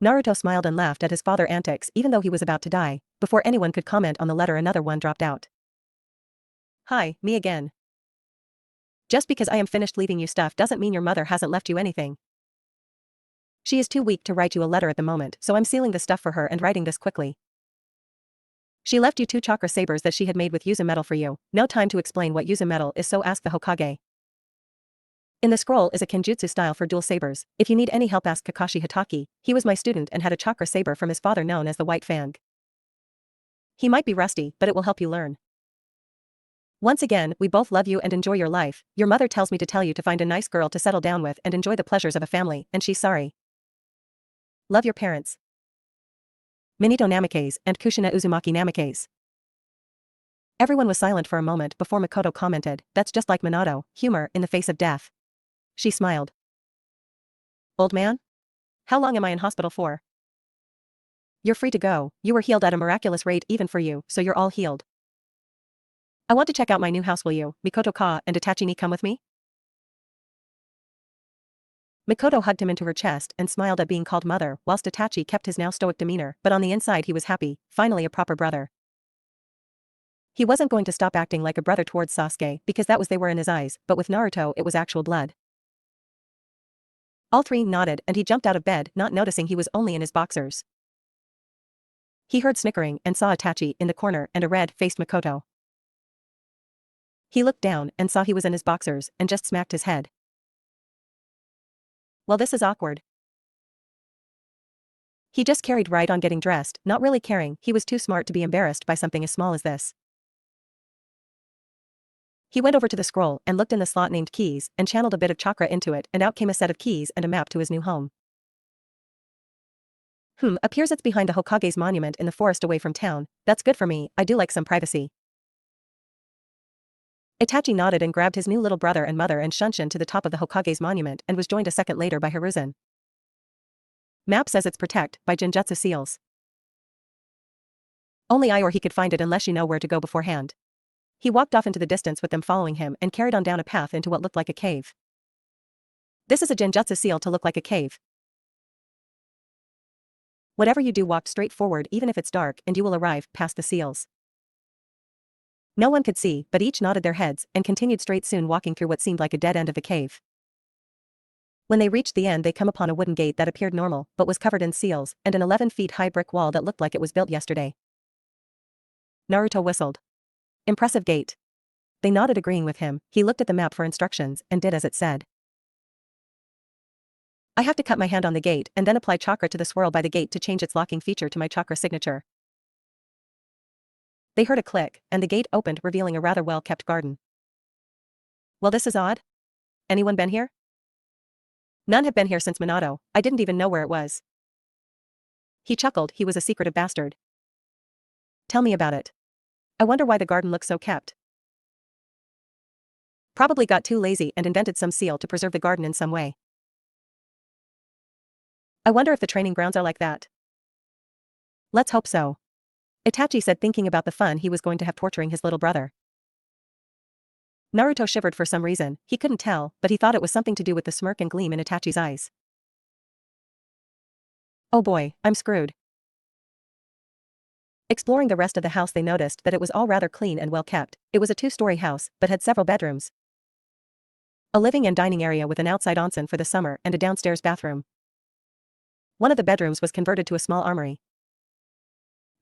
Naruto smiled and laughed at his father's antics even though he was about to die. Before anyone could comment on the letter, another one dropped out. Hi, me again. Just because I am finished leaving you stuff doesn't mean your mother hasn't left you anything. She is too weak to write you a letter at the moment, so I'm sealing the stuff for her and writing this quickly. She left you 2 chakra sabers that she had made with Yuzu metal for you. No time to explain what Yuzu metal is, so ask the Hokage. In the scroll is a kenjutsu style for dual sabers. If you need any help ask Kakashi Hatake, he was my student and had a chakra saber from his father known as the White Fang. He might be rusty, but it will help you learn. Once again, we both love you and enjoy your life. Your mother tells me to tell you to find a nice girl to settle down with and enjoy the pleasures of a family, and she's sorry. Love your parents. Minito Namikaze and Kushina Uzumaki Namikaze. Everyone was silent for a moment before Makoto commented, that's just like Minato, humor in the face of death. She smiled. Old man? How long am I in hospital for? You're free to go, you were healed at a miraculous rate even for you, so you're all healed. I want to check out my new house, will you, Mikoto-ka and Itachi come with me? Mikoto hugged him into her chest and smiled at being called mother, whilst Itachi kept his now stoic demeanor, but on the inside he was happy, finally a proper brother. He wasn't going to stop acting like a brother towards Sasuke because that was they were in his eyes, but with Naruto it was actual blood. All 3 nodded and he jumped out of bed, not noticing he was only in his boxers. He heard snickering and saw Itachi in the corner and a red-faced Makoto. He looked down and saw he was in his boxers and just smacked his head. Well, this is awkward. He just carried right on getting dressed, not really caring. He was too smart to be embarrassed by something as small as this. He went over to the scroll and looked in the slot named keys and channeled a bit of chakra into it, and out came a set of keys and a map to his new home. Appears it's behind the Hokage's monument in the forest away from town. That's good for me, I do like some privacy. Itachi nodded and grabbed his new little brother and mother and Shunshin to the top of the Hokage's monument and was joined a second later by Hiruzen. Map says it's protect by Genjutsu seals. Only I or he could find it unless you know where to go beforehand. He walked off into the distance with them following him and carried on down a path into what looked like a cave. This is a Genjutsu seal to look like a cave. Whatever you do, walk straight forward even if it's dark and you will arrive past the seals. No one could see, but each nodded their heads and continued straight, soon walking through what seemed like a dead end of the cave. When they reached the end, they come upon a wooden gate that appeared normal but was covered in seals, and an 11-feet-high brick wall that looked like it was built yesterday. Naruto whistled. Impressive gate. They nodded, agreeing with him. He looked at the map for instructions and did as it said. I have to cut my hand on the gate and then apply chakra to the swirl by the gate to change its locking feature to my chakra signature. They heard a click, and the gate opened, revealing a rather well-kept garden. Well, this is odd. Anyone been here? None have been here since Minato. I didn't even know where it was. He chuckled. He was a secretive bastard. Tell me about it. I wonder why the garden looks so kept. Probably got too lazy and invented some seal to preserve the garden in some way. I wonder if the training grounds are like that. Let's hope so. Itachi said, thinking about the fun he was going to have torturing his little brother. Naruto shivered for some reason. He couldn't tell, but he thought it was something to do with the smirk and gleam in Itachi's eyes. Oh boy, I'm screwed. Exploring the rest of the house, they noticed that it was all rather clean and well kept. It was a 2-story house, but had several bedrooms, a living and dining area with an outside onsen for the summer, and a downstairs bathroom. One of the bedrooms was converted to a small armory.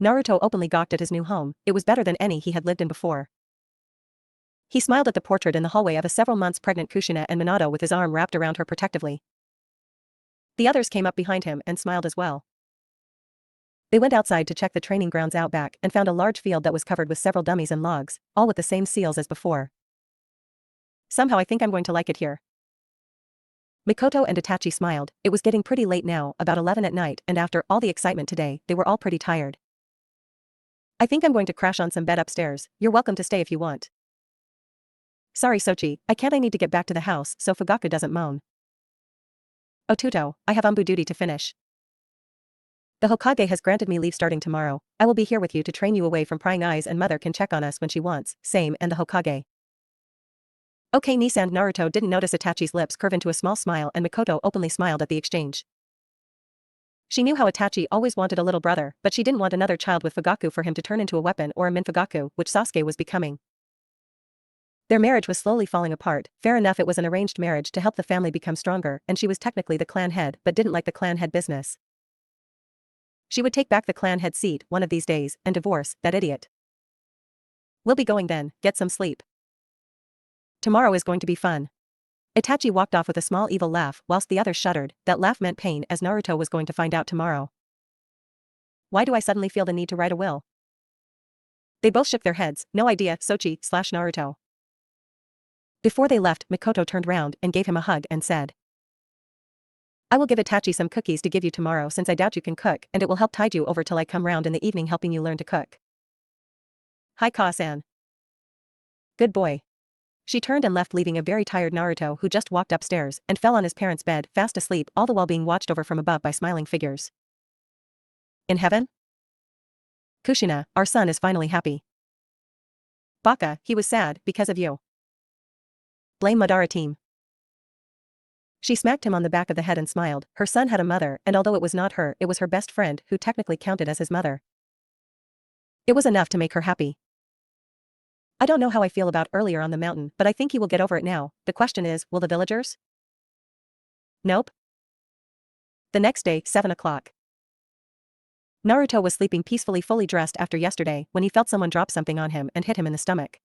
Naruto openly gawked at his new home. It was better than any he had lived in before. He smiled at the portrait in the hallway of a several months pregnant Kushina and Minato with his arm wrapped around her protectively. The others came up behind him and smiled as well. They went outside to check the training grounds out back and found a large field that was covered with several dummies and logs, all with the same seals as before. Somehow I think I'm going to like it here. Mikoto and Itachi smiled. It was getting pretty late now, about 11 at night, and after all the excitement today, they were all pretty tired. I think I'm going to crash on some bed upstairs. You're welcome to stay if you want. Sorry Sochi, I need to get back to the house so Fugaku doesn't moan. Otuto, I have Anbu duty to finish. The Hokage has granted me leave starting tomorrow. I will be here with you to train you away from prying eyes, and mother can check on us when she wants, same and the Hokage. Okay Nisan. Naruto didn't notice Itachi's lips curve into a small smile, and Mikoto openly smiled at the exchange. She knew how Itachi always wanted a little brother, but she didn't want another child with Fugaku for him to turn into a weapon or a Minfugaku, which Sasuke was becoming. Their marriage was slowly falling apart. Fair enough, it was an arranged marriage to help the family become stronger, and she was technically the clan head but didn't like the clan head business. She would take back the clan head seat one of these days and divorce that idiot. We'll be going then, get some sleep. Tomorrow is going to be fun. Itachi walked off with a small evil laugh whilst the others shuddered. That laugh meant pain, as Naruto was going to find out tomorrow. Why do I suddenly feel the need to write a will? They both shook their heads. No idea. Sochi/Naruto. Before they left, Mikoto turned round and gave him a hug and said, I will give Itachi some cookies to give you tomorrow, since I doubt you can cook, and it will help tide you over till I come round in the evening helping you learn to cook. Hi Ka-san. Good boy. She turned and left, leaving a very tired Naruto who just walked upstairs and fell on his parents' bed, fast asleep, all the while being watched over from above by smiling figures. In heaven? Kushina, our son is finally happy. Baka, he was sad because of you. Blame Madara team. She smacked him on the back of the head and smiled. Her son had a mother, and although it was not her, it was her best friend who technically counted as his mother. It was enough to make her happy. I don't know how I feel about earlier on the mountain, but I think he will get over it now. The question is, will the villagers? Nope. The next day, 7 o'clock. Naruto was sleeping peacefully, fully dressed after yesterday, when he felt someone drop something on him and hit him in the stomach.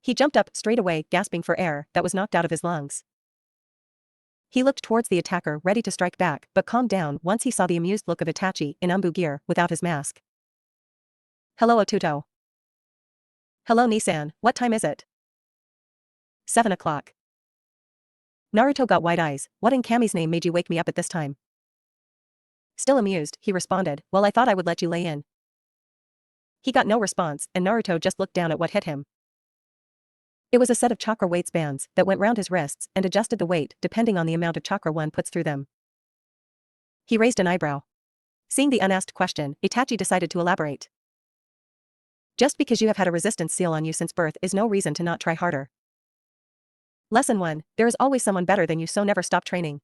He jumped up straight away, gasping for air that was knocked out of his lungs. He looked towards the attacker, ready to strike back, but calmed down once he saw the amused look of Itachi in Anbu gear, without his mask. Hello Otuto. Hello Nisan, what time is it? 7 o'clock. Naruto got wide eyes. What in Kami's name made you wake me up at this time? Still amused, he responded, well, I thought I would let you lay in. He got no response, and Naruto just looked down at what hit him. It was a set of chakra weights bands that went round his wrists and adjusted the weight depending on the amount of chakra one puts through them. He raised an eyebrow. Seeing the unasked question, Itachi decided to elaborate. Just because you have had a resistance seal on you since birth is no reason to not try harder. Lesson 1, there is always someone better than you, so never stop training.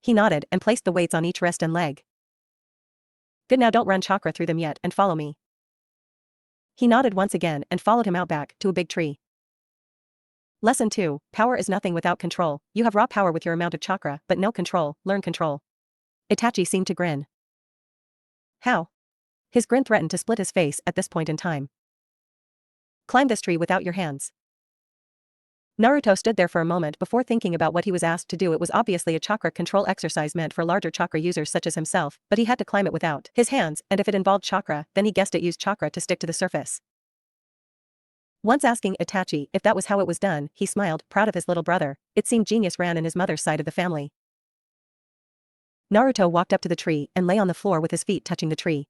He nodded and placed the weights on each wrist and leg. Good, now don't run chakra through them yet and follow me. He nodded once again and followed him out back to a big tree. Lesson 2, power is nothing without control. You have raw power with your amount of chakra, but no control. Learn control. Itachi seemed to grin. How? His grin threatened to split his face at this point in time. Climb this tree without your hands. Naruto stood there for a moment before thinking about what he was asked to do. It was obviously a chakra control exercise meant for larger chakra users such as himself, but he had to climb it without his hands, and if it involved chakra, then he guessed it used chakra to stick to the surface. Once asking Itachi if that was how it was done, he smiled, proud of his little brother. It seemed genius ran in his mother's side of the family. Naruto walked up to the tree and lay on the floor with his feet touching the tree.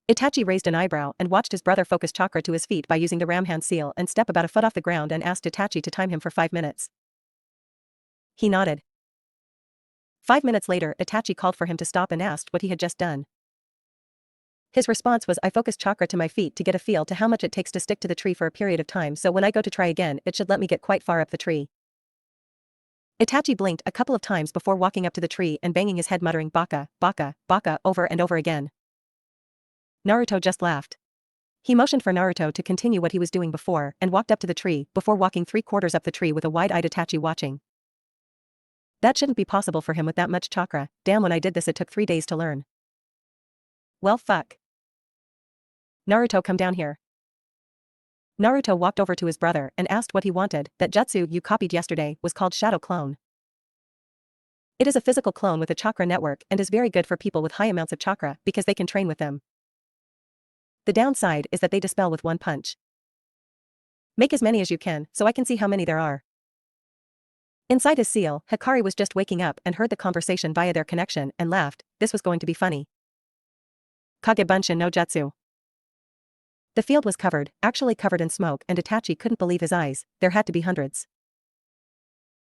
Itachi raised an eyebrow and watched his brother focus chakra to his feet by using the ram hand seal and step about a foot off the ground and asked Itachi to time him for 5 minutes. He nodded. 5 minutes later, Itachi called for him to stop and asked what he had just done. His response was, I focused chakra to my feet to get a feel to how much it takes to stick to the tree for a period of time, so when I go to try again, it should let me get quite far up the tree. Itachi blinked a couple of times before walking up to the tree and banging his head, muttering baka, baka, baka over and over again. Naruto just laughed. He motioned for Naruto to continue what he was doing before and walked up to the tree before walking 3/4 up the tree with a wide-eyed Itachi watching. That shouldn't be possible for him with that much chakra. Damn, when I did this it took 3 days to learn. Well, fuck. Naruto, come down here. Naruto walked over to his brother and asked what he wanted. That jutsu you copied yesterday was called Shadow Clone. It is a physical clone with a chakra network and is very good for people with high amounts of chakra because they can train with them. The downside is that they dispel with one punch. Make as many as you can, so I can see how many there are. Inside his seal, Hikari was just waking up and heard the conversation via their connection and laughed. This was going to be funny. Kage Bunshin no Jutsu. The field was covered, actually covered in smoke, and Itachi couldn't believe his eyes. There had to be hundreds.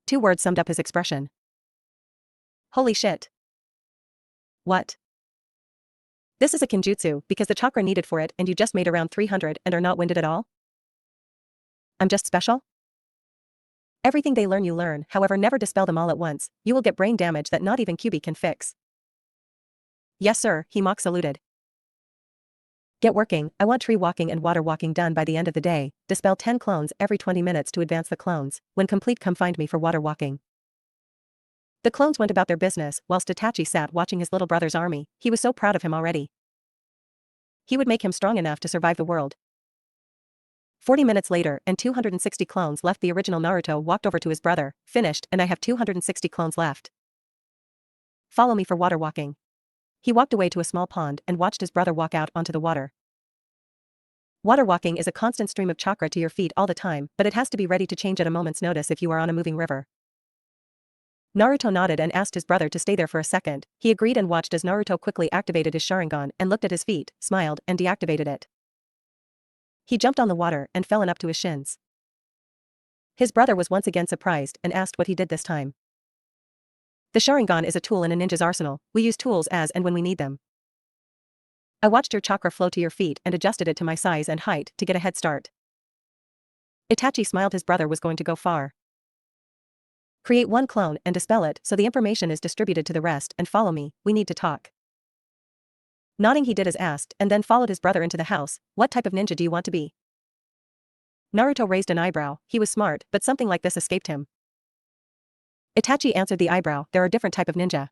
2 words summed up his expression. Holy shit. What? This is a kinjutsu because the chakra needed for it and you just made around 300 and are not winded at all? I'm just special? Everything they learn you learn, however never dispel them all at once, you will get brain damage that not even Kyuubi can fix. Yes sir, he mock saluted. Get working, I want tree walking and water walking done by the end of the day, dispel 10 clones every 20 minutes to advance the clones, when complete come find me for water walking. The clones went about their business, whilst Itachi sat watching his little brother's army. He was so proud of him already. He would make him strong enough to survive the world. 40 minutes later, and 260 clones left. The original Naruto walked over to his brother. Finished, and I have 260 clones left. Follow me for water walking. He walked away to a small pond and watched his brother walk out onto the water. Water walking is a constant stream of chakra to your feet all the time, but it has to be ready to change at a moment's notice if you are on a moving river. Naruto nodded and asked his brother to stay there for a second. He agreed and watched as Naruto quickly activated his Sharingan and looked at his feet, smiled, and deactivated it. He jumped on the water and fell in up to his shins. His brother was once again surprised and asked what he did this time. The Sharingan is a tool in a ninja's arsenal. We use tools as and when we need them. I watched your chakra flow to your feet and adjusted it to my size and height to get a head start. Itachi smiled. His brother was going to go far. Create 1 clone and dispel it so the information is distributed to the rest, and follow me, we need to talk. Nodding, he did as asked and then followed his brother into the house. What type of ninja do you want to be? Naruto raised an eyebrow. He was smart, but something like this escaped him. Itachi answered the eyebrow. There are different type of ninja.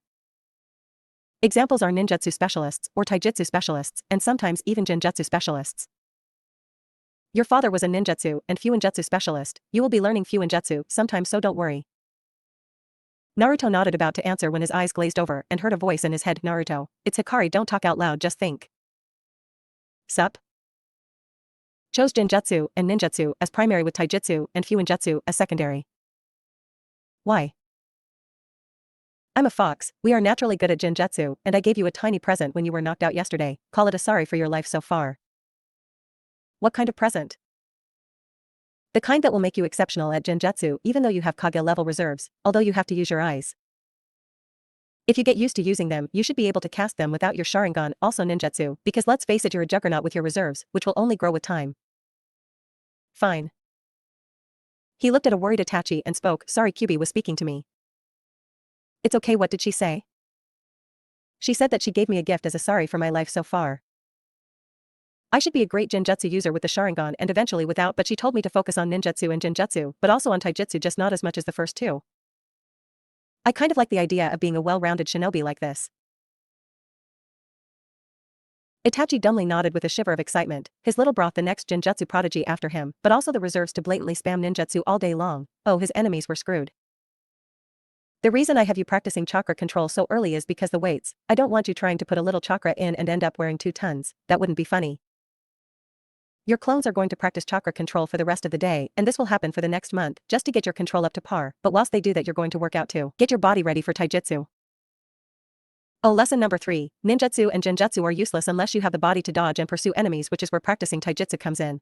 Examples are ninjutsu specialists, or taijutsu specialists, and sometimes even genjutsu specialists. Your father was a ninjutsu and fuinjutsu specialist. You will be learning fuinjutsu sometime, so don't worry. Naruto nodded, about to answer when his eyes glazed over and heard a voice in his head. Naruto, it's Hikari, don't talk out loud, just think. Sup? Chose genjutsu and ninjutsu as primary with taijutsu and fuinjutsu as secondary. Why? I'm a fox, we are naturally good at genjutsu, and I gave you a tiny present when you were knocked out yesterday. Call it a sorry for your life so far. What kind of present? The kind that will make you exceptional at genjutsu even though you have Kage level reserves, although you have to use your eyes. If you get used to using them, you should be able to cast them without your Sharingan, also ninjutsu, because let's face it, you're a juggernaut with your reserves, which will only grow with time. Fine. He looked at a worried Itachi and spoke, sorry, Kyuubi was speaking to me. It's okay, what did she say? She said that she gave me a gift as a sorry for my life so far. I should be a great Jinjutsu user with the Sharingan and eventually without, but she told me to focus on ninjutsu and Jinjutsu, but also on Taijutsu, just not as much as the first two. I kind of like the idea of being a well-rounded shinobi like this. Itachi dumbly nodded with a shiver of excitement. His little brought the next Jinjutsu prodigy after him, but also the reserves to blatantly spam ninjutsu all day long. Oh, his enemies were screwed. The reason I have you practicing chakra control so early is because the weights. I don't want you trying to put a little chakra in and end up wearing 2 tons. That wouldn't be funny. Your clones are going to practice chakra control for the rest of the day, and this will happen for the next month, just to get your control up to par, but whilst they do that you're going to work out too. Get your body ready for taijutsu. Oh, lesson number 3, ninjutsu and Jinjutsu are useless unless you have the body to dodge and pursue enemies, which is where practicing taijutsu comes in.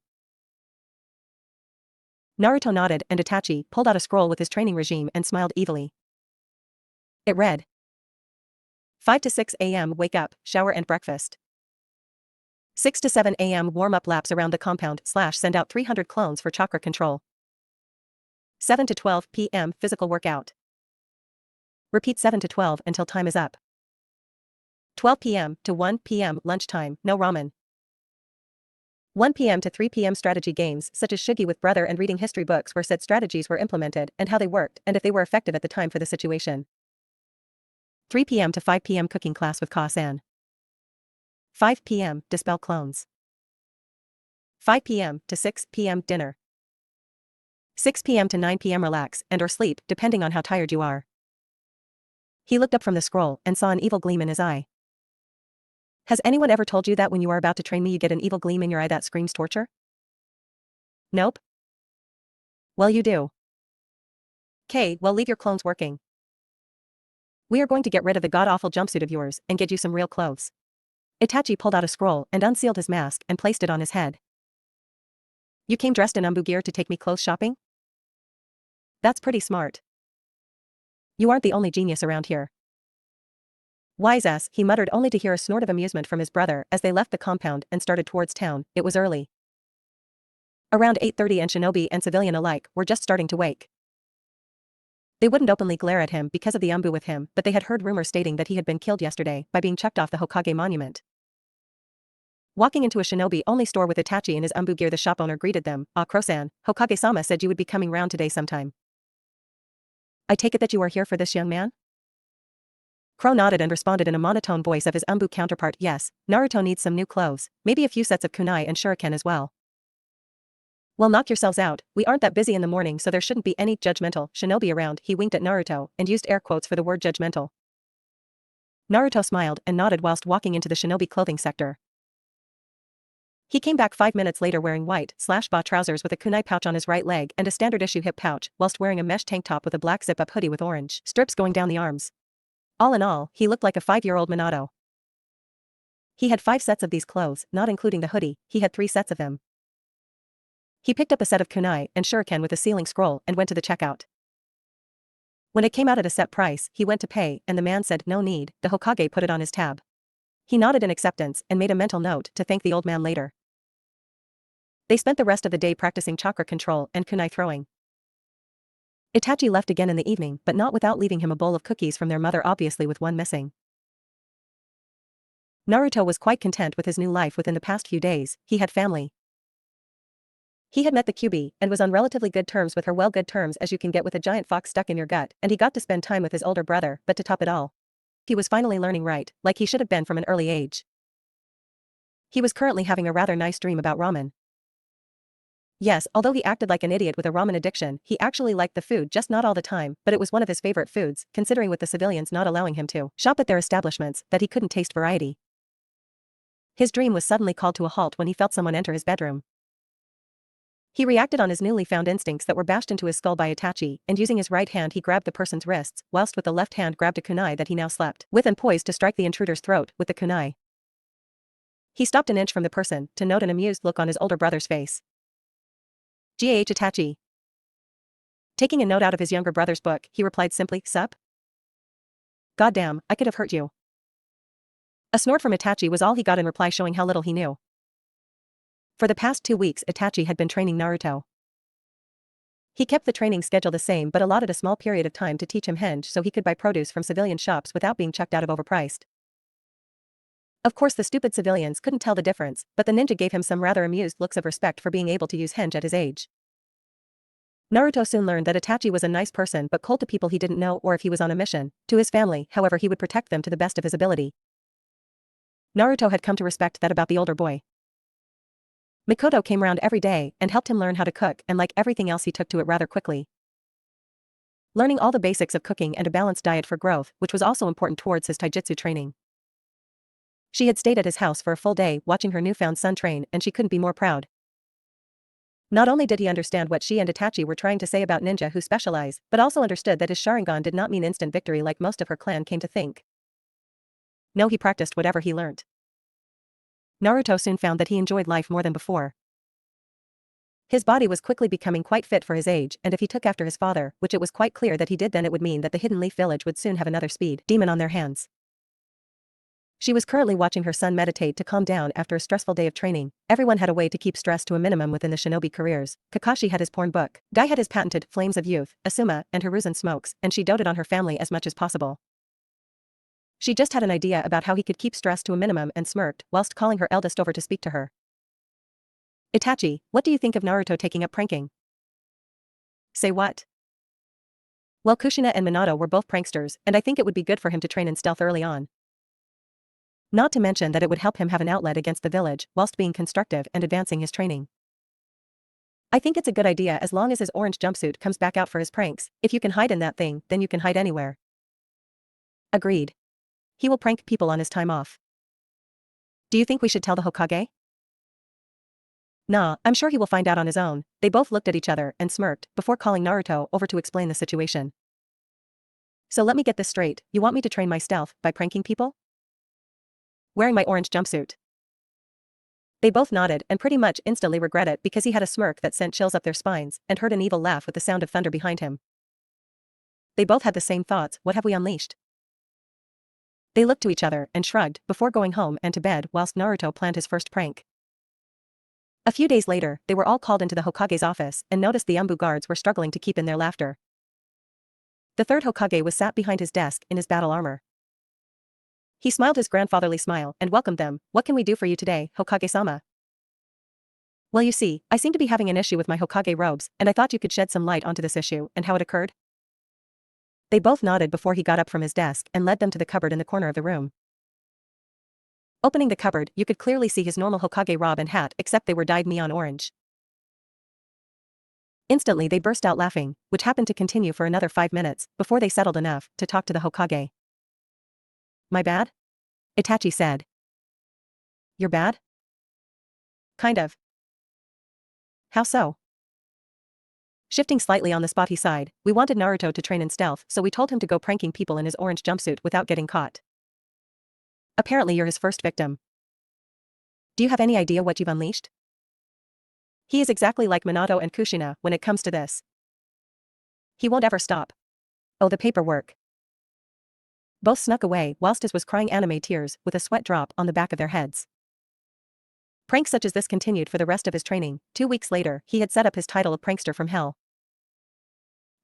Naruto nodded and Itachi pulled out a scroll with his training regime and smiled evilly. It read: 5 to 6 a.m. wake up, shower and breakfast. 6 to 7 a.m. warm-up laps around the compound / send out 300 clones for chakra control. 7 to 12 p.m. physical workout. Repeat 7 to 12 until time is up. 12 p.m. to 1 p.m. lunchtime, no ramen. 1 p.m. to 3 p.m. strategy games such as Shugi with brother and reading history books where said strategies were implemented and how they worked and if they were effective at the time for the situation. 3 p.m. to 5 p.m. cooking class with Ka-san. 5 p.m. dispel clones. 5 p.m. to 6 p.m. dinner. 6 p.m. to 9 p.m. relax and or sleep depending on how tired you are. He looked up from the scroll and saw an evil gleam in his eye. Has anyone ever told you that when you are about to train me you get an evil gleam in your eye that screams torture? Nope. Well, you do. Okay, well, leave your clones working. We are going to get rid of the god-awful jumpsuit of yours and get you some real clothes. Itachi pulled out a scroll and unsealed his mask and placed it on his head. You came dressed in Umbu gear to take me clothes shopping? That's pretty smart. You aren't the only genius around here. Wise ass, he muttered only to hear a snort of amusement from his brother as they left the compound and started towards town. It was early. Around 8:30 and shinobi and civilian alike were just starting to wake. They wouldn't openly glare at him because of the Umbu with him, but they had heard rumors stating that he had been killed yesterday by being chucked off the Hokage monument. Walking into a shinobi-only store with Itachi in his Umbu gear, the shop owner greeted them. Ah, Kro-san, Hokage-sama said you would be coming round today sometime. I take it that you are here for this young man? Kro nodded and responded in a monotone voice of his Umbu counterpart. Yes, Naruto needs some new clothes, maybe a few sets of kunai and shuriken as well. Well, knock yourselves out, we aren't that busy in the morning so there shouldn't be any judgmental shinobi around. He winked at Naruto and used air quotes for the word judgmental. Naruto smiled and nodded whilst walking into the shinobi clothing sector. He came back 5 minutes later wearing white/ba trousers with a kunai pouch on his right leg and a standard issue hip pouch, whilst wearing a mesh tank top with a black zip-up hoodie with orange strips going down the arms. All in all, he looked like a 5-year-old Minato. He had 5 sets of these clothes, not including the hoodie. He had 3 sets of them. He picked up a set of kunai and shuriken with a sealing scroll and went to the checkout. When it came out at a set price, he went to pay and the man said no need. The Hokage put it on his tab. He nodded in acceptance and made a mental note to thank the old man later. They spent the rest of the day practicing chakra control and kunai throwing. Itachi left again in the evening, but not without leaving him a bowl of cookies from their mother, obviously with one missing. Naruto was quite content with his new life within the past few days. He had family. He had met the Kyuubi and was on relatively good terms with her, well, good terms as you can get with a giant fox stuck in your gut, and he got to spend time with his older brother, but to top it all, he was finally learning right, like he should have been from an early age. He was currently having a rather nice dream about ramen. Yes, although he acted like an idiot with a ramen addiction, he actually liked the food, just not all the time, but it was one of his favorite foods, considering with the civilians not allowing him to shop at their establishments, that he couldn't taste variety. His dream was suddenly called to a halt when he felt someone enter his bedroom. He reacted on his newly found instincts that were bashed into his skull by Itachi, and using his right hand he grabbed the person's wrists, whilst with the left hand grabbed a kunai that he now slept with and poised to strike the intruder's throat with the kunai. He stopped an inch from the person to note an amused look on his older brother's face. Gah Itachi. Taking a note out of his younger brother's book, he replied simply, "Sup? Goddamn, I could have hurt you." A snort from Itachi was all he got in reply, showing how little he knew. For the past 2 weeks Itachi had been training Naruto. He kept the training schedule the same but allotted a small period of time to teach him henge so he could buy produce from civilian shops without being chucked out of overpriced. Of course the stupid civilians couldn't tell the difference, but the ninja gave him some rather amused looks of respect for being able to use henge at his age. Naruto soon learned that Itachi was a nice person but cold to people he didn't know or if he was on a mission. To his family, however, he would protect them to the best of his ability. Naruto had come to respect that about the older boy. Mikoto came round every day and helped him learn how to cook, and like everything else he took to it rather quickly. Learning all the basics of cooking and a balanced diet for growth, which was also important towards his taijutsu training. She had stayed at his house for a full day watching her newfound son train, and she couldn't be more proud. Not only did he understand what she and Itachi were trying to say about ninja who specialize, but also understood that his Sharingan did not mean instant victory like most of her clan came to think. No, he practiced whatever he learnt. Naruto soon found that he enjoyed life more than before. His body was quickly becoming quite fit for his age, and if he took after his father, which it was quite clear that he did, then it would mean that the Hidden Leaf Village would soon have another speed demon on their hands. She was currently watching her son meditate to calm down after a stressful day of training. Everyone had a way to keep stress to a minimum within the shinobi careers. Kakashi had his porn book, Dai had his patented Flames of Youth, Asuma and Hiruzen smokes, and she doted on her family as much as possible. She just had an idea about how he could keep stress to a minimum and smirked whilst calling her eldest over to speak to her. Itachi, what do you think of Naruto taking up pranking? Say what? Well, Kushina and Minato were both pranksters, and I think it would be good for him to train in stealth early on. Not to mention that it would help him have an outlet against the village, whilst being constructive and advancing his training. I think it's a good idea as long as his orange jumpsuit comes back out for his pranks. If you can hide in that thing, then you can hide anywhere. Agreed. He will prank people on his time off. Do you think we should tell the Hokage? Nah, I'm sure he will find out on his own. They both looked at each other and smirked before calling Naruto over to explain the situation. So let me get this straight, you want me to train my stealth by pranking people? Wearing my orange jumpsuit. They both nodded and pretty much instantly regret it because he had a smirk that sent chills up their spines and heard an evil laugh with the sound of thunder behind him. They both had the same thoughts, what have we unleashed? They looked to each other and shrugged before going home and to bed whilst Naruto planned his first prank. A few days later, they were all called into the Hokage's office and noticed the Umbu guards were struggling to keep in their laughter. The third Hokage was sat behind his desk in his battle armor. He smiled his grandfatherly smile and welcomed them. What can we do for you today, Hokage-sama? Well, you see, I seem to be having an issue with my Hokage robes, and I thought you could shed some light onto this issue and how it occurred. They both nodded before he got up from his desk and led them to the cupboard in the corner of the room. Opening the cupboard, you could clearly see his normal Hokage robe and hat, except they were dyed neon orange. Instantly they burst out laughing, which happened to continue for another 5 minutes, before they settled enough to talk to the Hokage. My bad? Itachi said. You're bad? Kind of. How so? Shifting slightly on the spot he sighed, we wanted Naruto to train in stealth, so we told him to go pranking people in his orange jumpsuit without getting caught. Apparently you're his first victim. Do you have any idea what you've unleashed? He is exactly like Minato and Kushina when it comes to this. He won't ever stop. Oh, the paperwork. Both snuck away whilst his was crying anime tears with a sweat drop on the back of their heads. Pranks such as this continued for the rest of his training. 2 weeks later, he had set up his title of prankster from hell.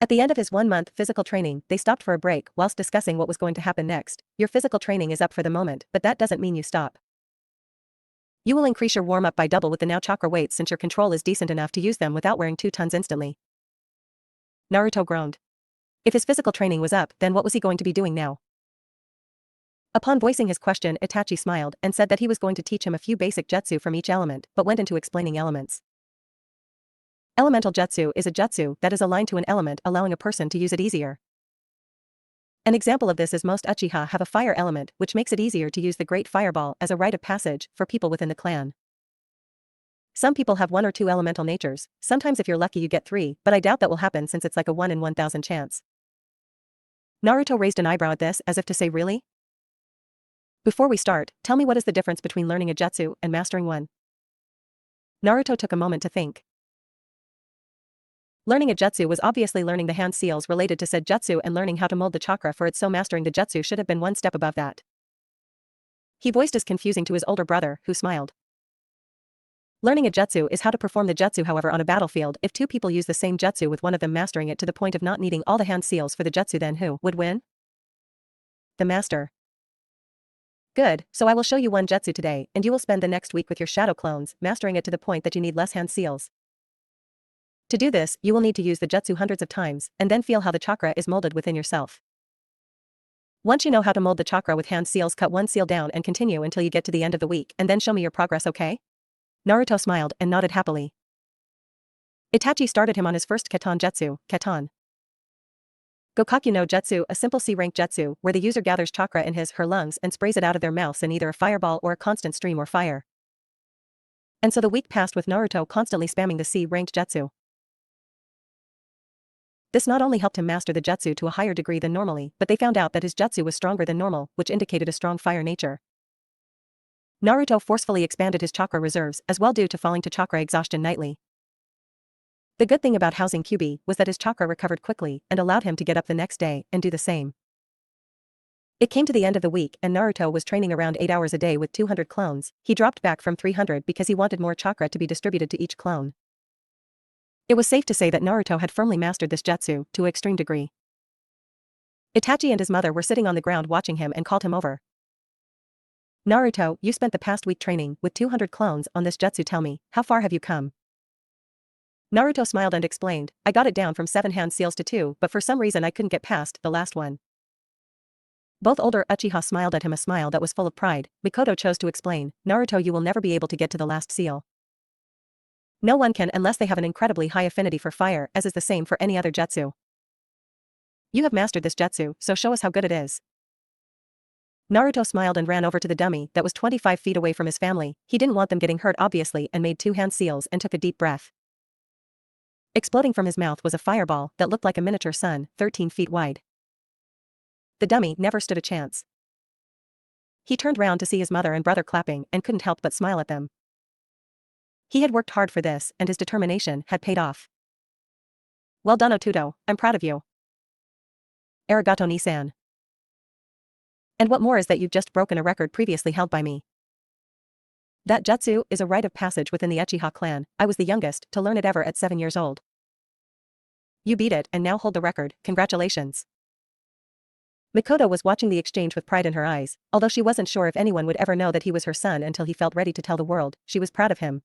At the end of his 1-month physical training, they stopped for a break whilst discussing what was going to happen next. Your physical training is up for the moment, but that doesn't mean you stop. You will increase your warm-up by double with the now chakra weights since your control is decent enough to use them without wearing 2 tons instantly. Naruto groaned. If his physical training was up, then what was he going to be doing now? Upon voicing his question, Itachi smiled and said that he was going to teach him a few basic jutsu from each element, but went into explaining elements. Elemental jutsu is a jutsu that is aligned to an element, allowing a person to use it easier. An example of this is most Uchiha have a fire element, which makes it easier to use the Great Fireball as a rite of passage for people within the clan. Some people have 1 or 2 elemental natures, sometimes if you're lucky you get 3, but I doubt that will happen since it's like a 1 in 1,000 chance. Naruto raised an eyebrow at this as if to say really? Before we start, tell me what is the difference between learning a jutsu and mastering one? Naruto took a moment to think. Learning a jutsu was obviously learning the hand seals related to said jutsu and learning how to mold the chakra for it, so mastering the jutsu should have been 1 step above that. He voiced as confusing to his older brother, who smiled. Learning a jutsu is how to perform the jutsu. However, on a battlefield, if two people use the same jutsu with one of them mastering it to the point of not needing all the hand seals for the jutsu, then who would win? The master. Good, so I will show you one jutsu today, and you will spend the next week with your shadow clones, mastering it to the point that you need less hand seals. To do this, you will need to use the jutsu hundreds of times, and then feel how the chakra is molded within yourself. Once you know how to mold the chakra with hand seals, cut one seal down and continue until you get to the end of the week, and then show me your progress, okay? Naruto smiled and nodded happily. Itachi started him on his first Katan jutsu, Katan Gokakyu no Jutsu, a simple C-rank jutsu, where the user gathers chakra in his/her lungs and sprays it out of their mouths in either a fireball or a constant stream or fire. And so the week passed with Naruto constantly spamming the C-ranked jutsu. This not only helped him master the jutsu to a higher degree than normally, but they found out that his jutsu was stronger than normal, which indicated a strong fire nature. Naruto forcefully expanded his chakra reserves as well due to falling to chakra exhaustion nightly. The good thing about housing Kyuubi was that his chakra recovered quickly and allowed him to get up the next day and do the same. It came to the end of the week and Naruto was training around 8 hours a day with 200 clones. He dropped back from 300 because he wanted more chakra to be distributed to each clone. It was safe to say that Naruto had firmly mastered this jutsu to an extreme degree. Itachi and his mother were sitting on the ground watching him and called him over. Naruto, you spent the past week training with 200 clones on this jutsu. Tell me, how far have you come? Naruto smiled and explained, I got it down from 7 hand seals to 2, but for some reason I couldn't get past the last one. Both older Uchiha smiled at him, a smile that was full of pride. Mikoto chose to explain, Naruto, you will never be able to get to the last seal. No one can unless they have an incredibly high affinity for fire, as is the same for any other jutsu. You have mastered this jutsu, so show us how good it is. Naruto smiled and ran over to the dummy that was 25 feet away from his family. He didn't want them getting hurt obviously and made 2 hand seals and took a deep breath. Exploding from his mouth was a fireball that looked like a miniature sun, 13 feet wide. The dummy never stood a chance. He turned round to see his mother and brother clapping and couldn't help but smile at them. He had worked hard for this and his determination had paid off. Well done, Otuto, I'm proud of you. Arigato Nisan. And what more is that you've just broken a record previously held by me. That jutsu is a rite of passage within the Uchiha clan. I was the youngest to learn it ever at 7 years old. You beat it and now hold the record, congratulations. Mikoto was watching the exchange with pride in her eyes, although she wasn't sure if anyone would ever know that he was her son until he felt ready to tell the world. She was proud of him.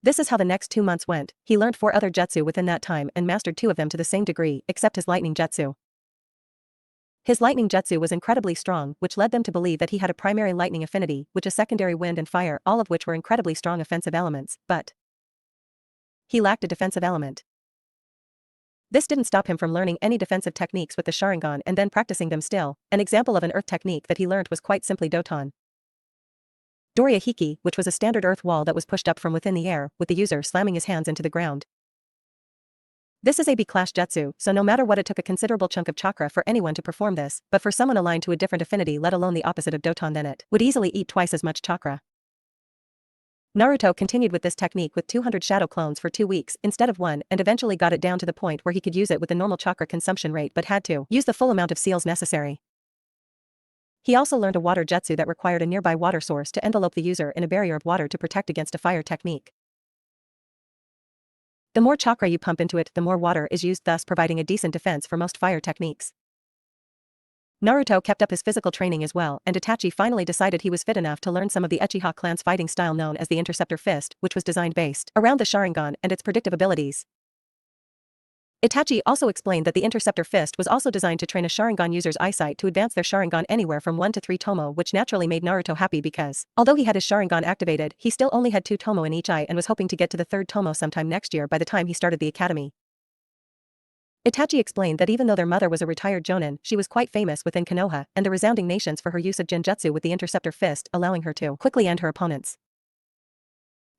This is how the next 2 months went. He learned 4 other jutsu within that time and mastered 2 of them to the same degree, except his lightning jutsu. His lightning jutsu was incredibly strong, which led them to believe that he had a primary lightning affinity, which a secondary wind and fire, all of which were incredibly strong offensive elements, but he lacked a defensive element. This didn't stop him from learning any defensive techniques with the Sharingan and then practicing them still. An example of an earth technique that he learned was quite simply Doton Doria Hiki, which was a standard earth wall that was pushed up from within the air, with the user slamming his hands into the ground. This is a B-class jutsu, so no matter what, it took a considerable chunk of chakra for anyone to perform this, but for someone aligned to a different affinity, let alone the opposite of Doton, then it would easily eat twice as much chakra. Naruto continued with this technique with 200 shadow clones for 2 weeks instead of 1 and eventually got it down to the point where he could use it with the normal chakra consumption rate but had to use the full amount of seals necessary. He also learned a water jutsu that required a nearby water source to envelope the user in a barrier of water to protect against a fire technique. The more chakra you pump into it, the more water is used, thus providing a decent defense for most fire techniques. Naruto kept up his physical training as well, and Itachi finally decided he was fit enough to learn some of the Uchiha clan's fighting style known as the Interceptor Fist, which was designed based around the Sharingan and its predictive abilities. Itachi also explained that the Interceptor Fist was also designed to train a Sharingan user's eyesight to advance their Sharingan anywhere from 1 to 3 tomo, which naturally made Naruto happy because, although he had his Sharingan activated, he still only had 2 tomo in each eye and was hoping to get to the 3rd tomo sometime next year by the time he started the academy. Itachi explained that even though their mother was a retired jonin, she was quite famous within Konoha and the resounding nations for her use of genjutsu with the Interceptor Fist, allowing her to quickly end her opponents.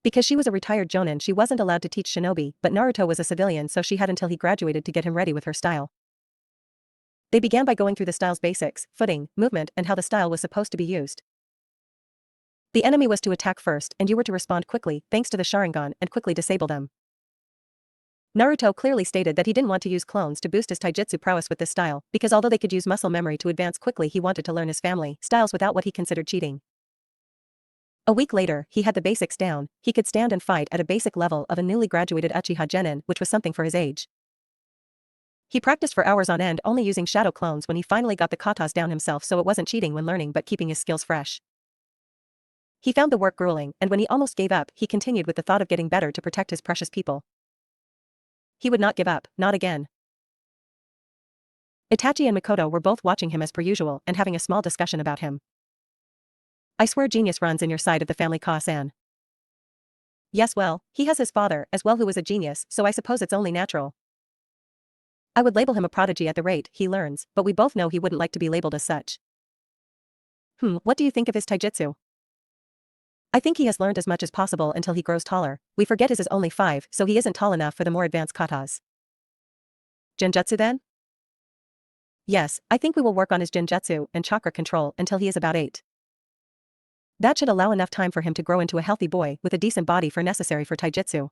Because she was a retired jonin, she wasn't allowed to teach shinobi, but Naruto was a civilian, so she had until he graduated to get him ready with her style. They began by going through the style's basics, footing, movement, and how the style was supposed to be used. The enemy was to attack first and you were to respond quickly, thanks to the Sharingan, and quickly disable them. Naruto clearly stated that he didn't want to use clones to boost his taijutsu prowess with this style, because although they could use muscle memory to advance quickly, he wanted to learn his family styles without what he considered cheating. A week later, he had the basics down. He could stand and fight at a basic level of a newly graduated Uchiha genin, which was something for his age. He practiced for hours on end, only using shadow clones when he finally got the katas down himself, so it wasn't cheating when learning but keeping his skills fresh. He found the work grueling, and when he almost gave up, he continued with the thought of getting better to protect his precious people. He would not give up, not again. Itachi and Mikoto were both watching him as per usual and having a small discussion about him. I swear genius runs in your side of the family, Ka-san. Yes, well, he has his father as well who was a genius, so I suppose it's only natural. I would label him a prodigy at the rate he learns, but we both know he wouldn't like to be labeled as such. What do you think of his taijutsu? I think he has learned as much as possible until he grows taller. We forget his is only 5, so he isn't tall enough for the more advanced katas. Genjutsu then? Yes, I think we will work on his genjutsu and chakra control until he is about 8. That should allow enough time for him to grow into a healthy boy with a decent body for necessary for taijutsu.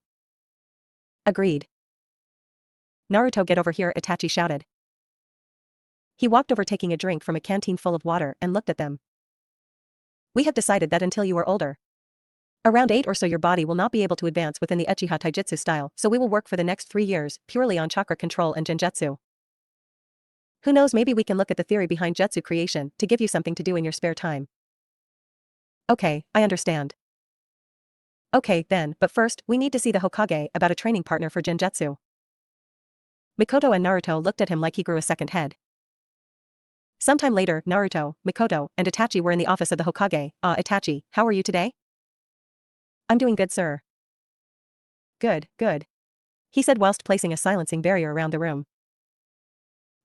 Agreed. Naruto, get over here, Itachi shouted. He walked over, taking a drink from a canteen full of water, and looked at them. We have decided that until you are older, around 8 or so, your body will not be able to advance within the Uchiha taijutsu style, so we will work for the next 3 years purely on chakra control and genjutsu. Who knows, maybe we can look at the theory behind jutsu creation to give you something to do in your spare time. Okay, I understand. Okay, then, but first, we need to see the Hokage about a training partner for genjutsu. Mikoto and Naruto looked at him like he grew a second head. Sometime later, Naruto, Mikoto, and Itachi were in the office of the Hokage. Itachi, how are you today? I'm doing good, sir. Good, good. He said whilst placing a silencing barrier around the room.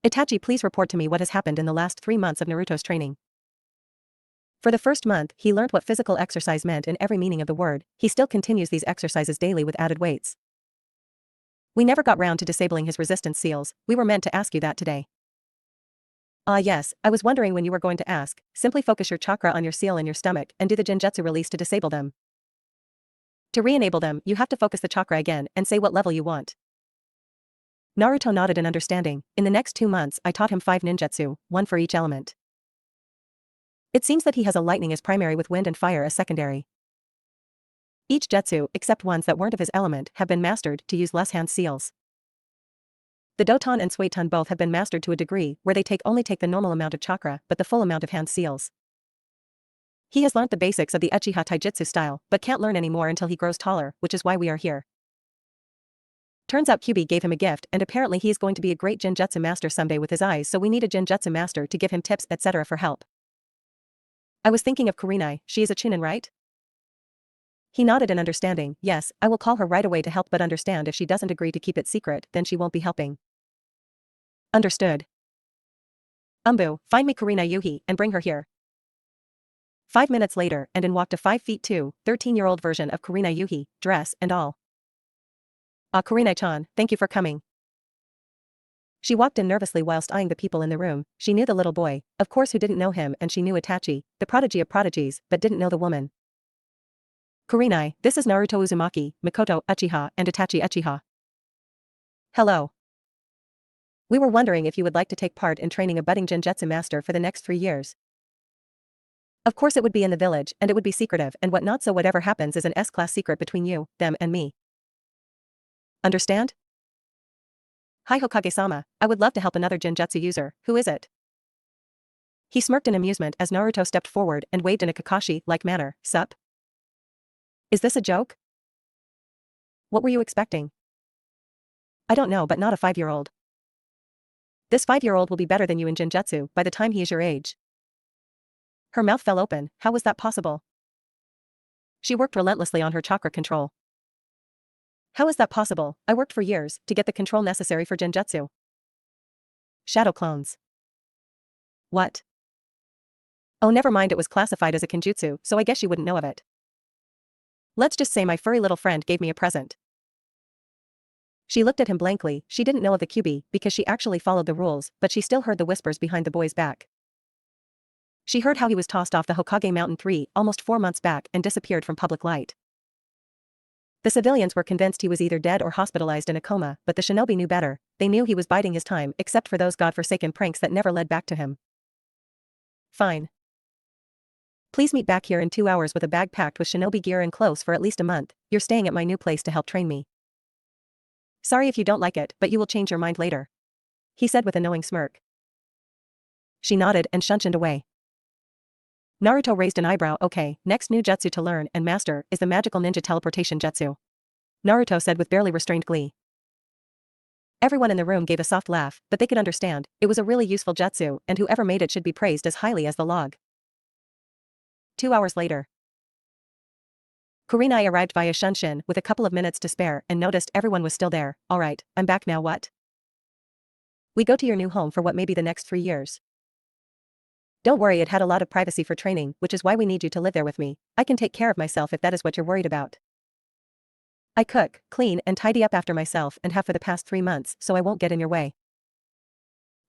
Itachi, please report to me what has happened in the last 3 months of Naruto's training. For the first month, he learned what physical exercise meant in every meaning of the word. He still continues these exercises daily with added weights. We never got round to disabling his resistance seals. We were meant to ask you that today. Yes, I was wondering when you were going to ask. Simply focus your chakra on your seal in your stomach and do the genjutsu release to disable them. To re-enable them, you have to focus the chakra again and say what level you want. Naruto nodded in understanding. In the next 2 months, I taught him 5 ninjutsu, 1 for each element. It seems that he has a lightning as primary with wind and fire as secondary. Each jutsu, except ones that weren't of his element, have been mastered to use less hand seals. The Doton and Suiton both have been mastered to a degree where they only take the normal amount of chakra but the full amount of hand seals. He has learnt the basics of the Uchiha taijutsu style but can't learn any more until he grows taller, which is why we are here. Turns out Kyubi gave him a gift and apparently he is going to be a great genjutsu master someday with his eyes, so we need a genjutsu master to give him tips etc. for help. I was thinking of Kurenai, she is a chunin, right? He nodded in understanding. Yes, I will call her right away to help, but understand if she doesn't agree to keep it secret, then she won't be helping. Understood. Umbu, find me Kurenai Yuhi and bring her here. 5 minutes later, and in walked a 5'2", 13-year-old version of Kurenai Yuhi, dress and all. Kurenai-chan, thank you for coming. She walked in nervously whilst eyeing the people in the room. She knew the little boy, of course, who didn't know him, and she knew Itachi, the prodigy of prodigies, but didn't know the woman. Kurenai, this is Naruto Uzumaki, Mikoto Uchiha, and Itachi Uchiha. Hello. We were wondering if you would like to take part in training a budding genjutsu master for the next 3 years. Of course it would be in the village, and it would be secretive and whatnot, so whatever happens is an S-class secret between you, them and me. Understand? Hi Hokage-sama, I would love to help another genjutsu user. Who is it? He smirked in amusement as Naruto stepped forward and waved in a Kakashi-like manner. Sup? Is this a joke? What were you expecting? I don't know, but not a 5-year-old. This 5-year-old will be better than you in genjutsu by the time he is your age. Her mouth fell open. How was that possible? She worked relentlessly on her chakra control. How is that possible? I worked for years to get the control necessary for genjutsu. Shadow clones. What? Oh, never mind, it was classified as a kenjutsu, so I guess you wouldn't know of it. Let's just say my furry little friend gave me a present. She looked at him blankly. She didn't know of the Kyubi because she actually followed the rules, but she still heard the whispers behind the boy's back. She heard how he was tossed off the Hokage Mountain 3 almost 4 months back and disappeared from public light. The civilians were convinced he was either dead or hospitalized in a coma, but the shinobi knew better. They knew he was biding his time, except for those godforsaken pranks that never led back to him. Fine. Please meet back here in 2 hours with a bag packed with shinobi gear and clothes for at least a month. You're staying at my new place to help train me. Sorry if you don't like it, but you will change your mind later. He said with a knowing smirk. She nodded and shunshined away. Naruto raised an eyebrow. Okay, next new jutsu to learn and master is the magical ninja teleportation jutsu. Naruto said with barely restrained glee. Everyone in the room gave a soft laugh, but they could understand, it was a really useful jutsu, and whoever made it should be praised as highly as the log. 2 hours later. Kurenai arrived via Shunshin with a couple of minutes to spare and noticed everyone was still there. Alright, I'm back now. What? We go to your new home for what may be the next 3 years. Don't worry, it had a lot of privacy for training, which is why we need you to live there with me. I can take care of myself if that is what you're worried about. I cook, clean and tidy up after myself and have for the past 3 months, so I won't get in your way.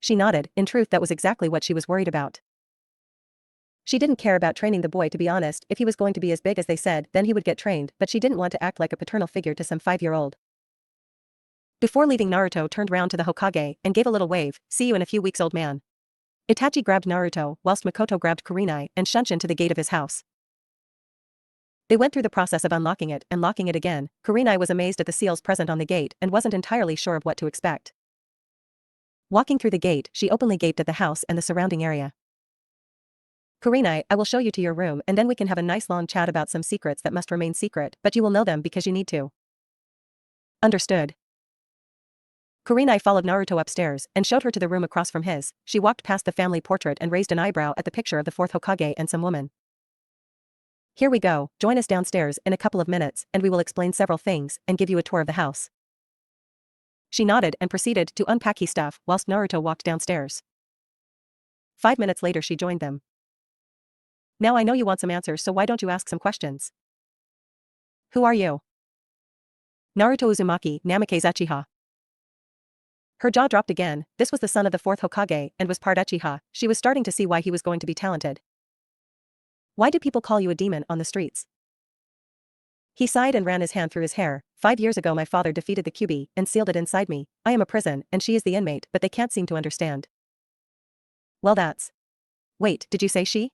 She nodded. In truth, that was exactly what she was worried about. She didn't care about training the boy, to be honest. If he was going to be as big as they said, then he would get trained, but she didn't want to act like a paternal figure to some 5-year-old. Before leaving, Naruto turned round to the Hokage and gave a little wave. See you in a few weeks, old man. Itachi grabbed Naruto, whilst Makoto grabbed Kurenai and Shunshin to the gate of his house. They went through the process of unlocking it and locking it again. Kurenai was amazed at the seals present on the gate and wasn't entirely sure of what to expect. Walking through the gate, she openly gaped at the house and the surrounding area. Kurenai, I will show you to your room and then we can have a nice long chat about some secrets that must remain secret, but you will know them because you need to. Understood. Kurenai followed Naruto upstairs and showed her to the room across from his. She walked past the family portrait and raised an eyebrow at the picture of the 4th Hokage and some woman. Here we go, join us downstairs in a couple of minutes and we will explain several things and give you a tour of the house. She nodded and proceeded to unpack his stuff whilst Naruto walked downstairs. 5 minutes later she joined them. Now I know you want some answers, so why don't you ask some questions? Who are you? Naruto Uzumaki, Namake's Uchiha. Her jaw dropped again. This was the son of the 4th Hokage and was part Uchiha. She was starting to see why he was going to be talented. Why do people call you a demon on the streets? He sighed and ran his hand through his hair. 5 years ago my father defeated the Kyuubi and sealed it inside me. I am a prison and she is the inmate, but they can't seem to understand. Well, that's... Wait, did you say she?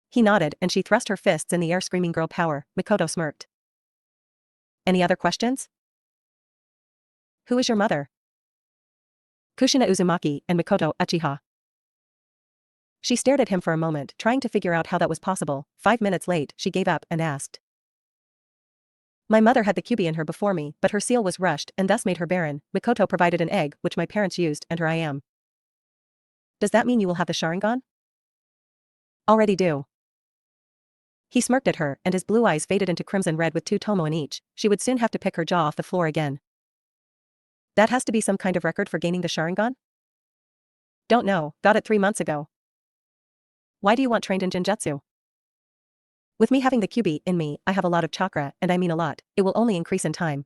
He nodded and she thrust her fists in the air screaming girl power. Makoto smirked. Any other questions? Who is your mother? Kushina Uzumaki and Makoto Uchiha. She stared at him for a moment, trying to figure out how that was possible. 5 minutes late, she gave up and asked. My mother had the Kyuubi in her before me, but her seal was rushed and thus made her barren. Makoto provided an egg, which my parents used, and her I am. Does that mean you will have the Sharingan? Already do. He smirked at her and his blue eyes faded into crimson red with 2 tomo in each. She would soon have to pick her jaw off the floor again. That has to be some kind of record for gaining the Sharingan? Don't know, got it 3 months ago. Why do you want trained in Genjutsu? With me having the Kyuubi in me, I have a lot of chakra, and I mean a lot. It will only increase in time.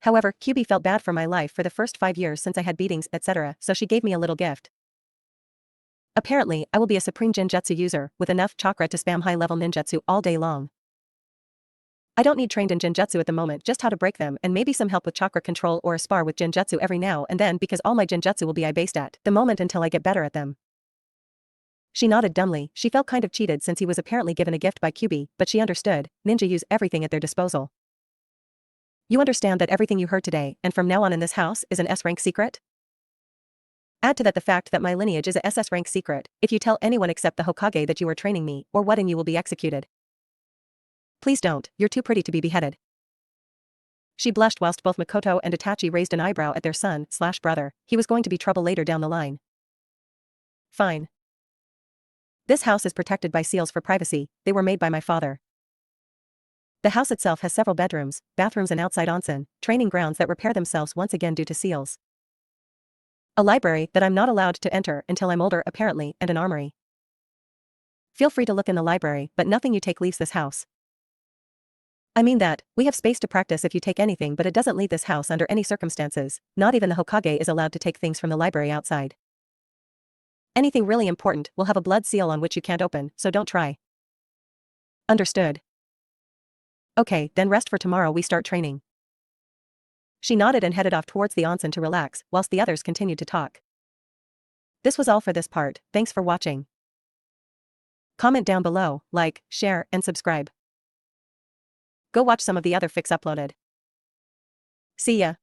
However, Kyuubi felt bad for my life for the first 5 years since I had beatings, etc., so she gave me a little gift. Apparently, I will be a supreme Genjutsu user, with enough chakra to spam high-level ninjutsu all day long. I don't need trained in Genjutsu at the moment, just how to break them and maybe some help with chakra control or a spar with Genjutsu every now and then because all my Genjutsu will be eye-based at the moment until I get better at them. She nodded dumbly. She felt kind of cheated since he was apparently given a gift by Kyuubi, but she understood, ninja use everything at their disposal. You understand that everything you heard today, and from now on in this house, is an S-rank secret? Add to that the fact that my lineage is a SS rank secret. If you tell anyone except the Hokage that you are training me, or what, and you will be executed. Please don't, you're too pretty to be beheaded. She blushed whilst both Makoto and Itachi raised an eyebrow at their son/brother. He was going to be trouble later down the line. Fine. This house is protected by seals for privacy. They were made by my father. The house itself has several bedrooms, bathrooms and outside onsen, training grounds that repair themselves once again due to seals. A library that I'm not allowed to enter until I'm older apparently, and an armory. Feel free to look in the library, but nothing you take leaves this house. I mean that, we have space to practice if you take anything, but it doesn't leave this house under any circumstances. Not even the Hokage is allowed to take things from the library outside. Anything really important will have a blood seal on which you can't open, so don't try. Understood. Okay, then rest for tomorrow we start training. She nodded and headed off towards the onsen to relax, whilst the others continued to talk. This was all for this part, thanks for watching. Comment down below, like, share, and subscribe. Go watch some of the other fics uploaded. See ya.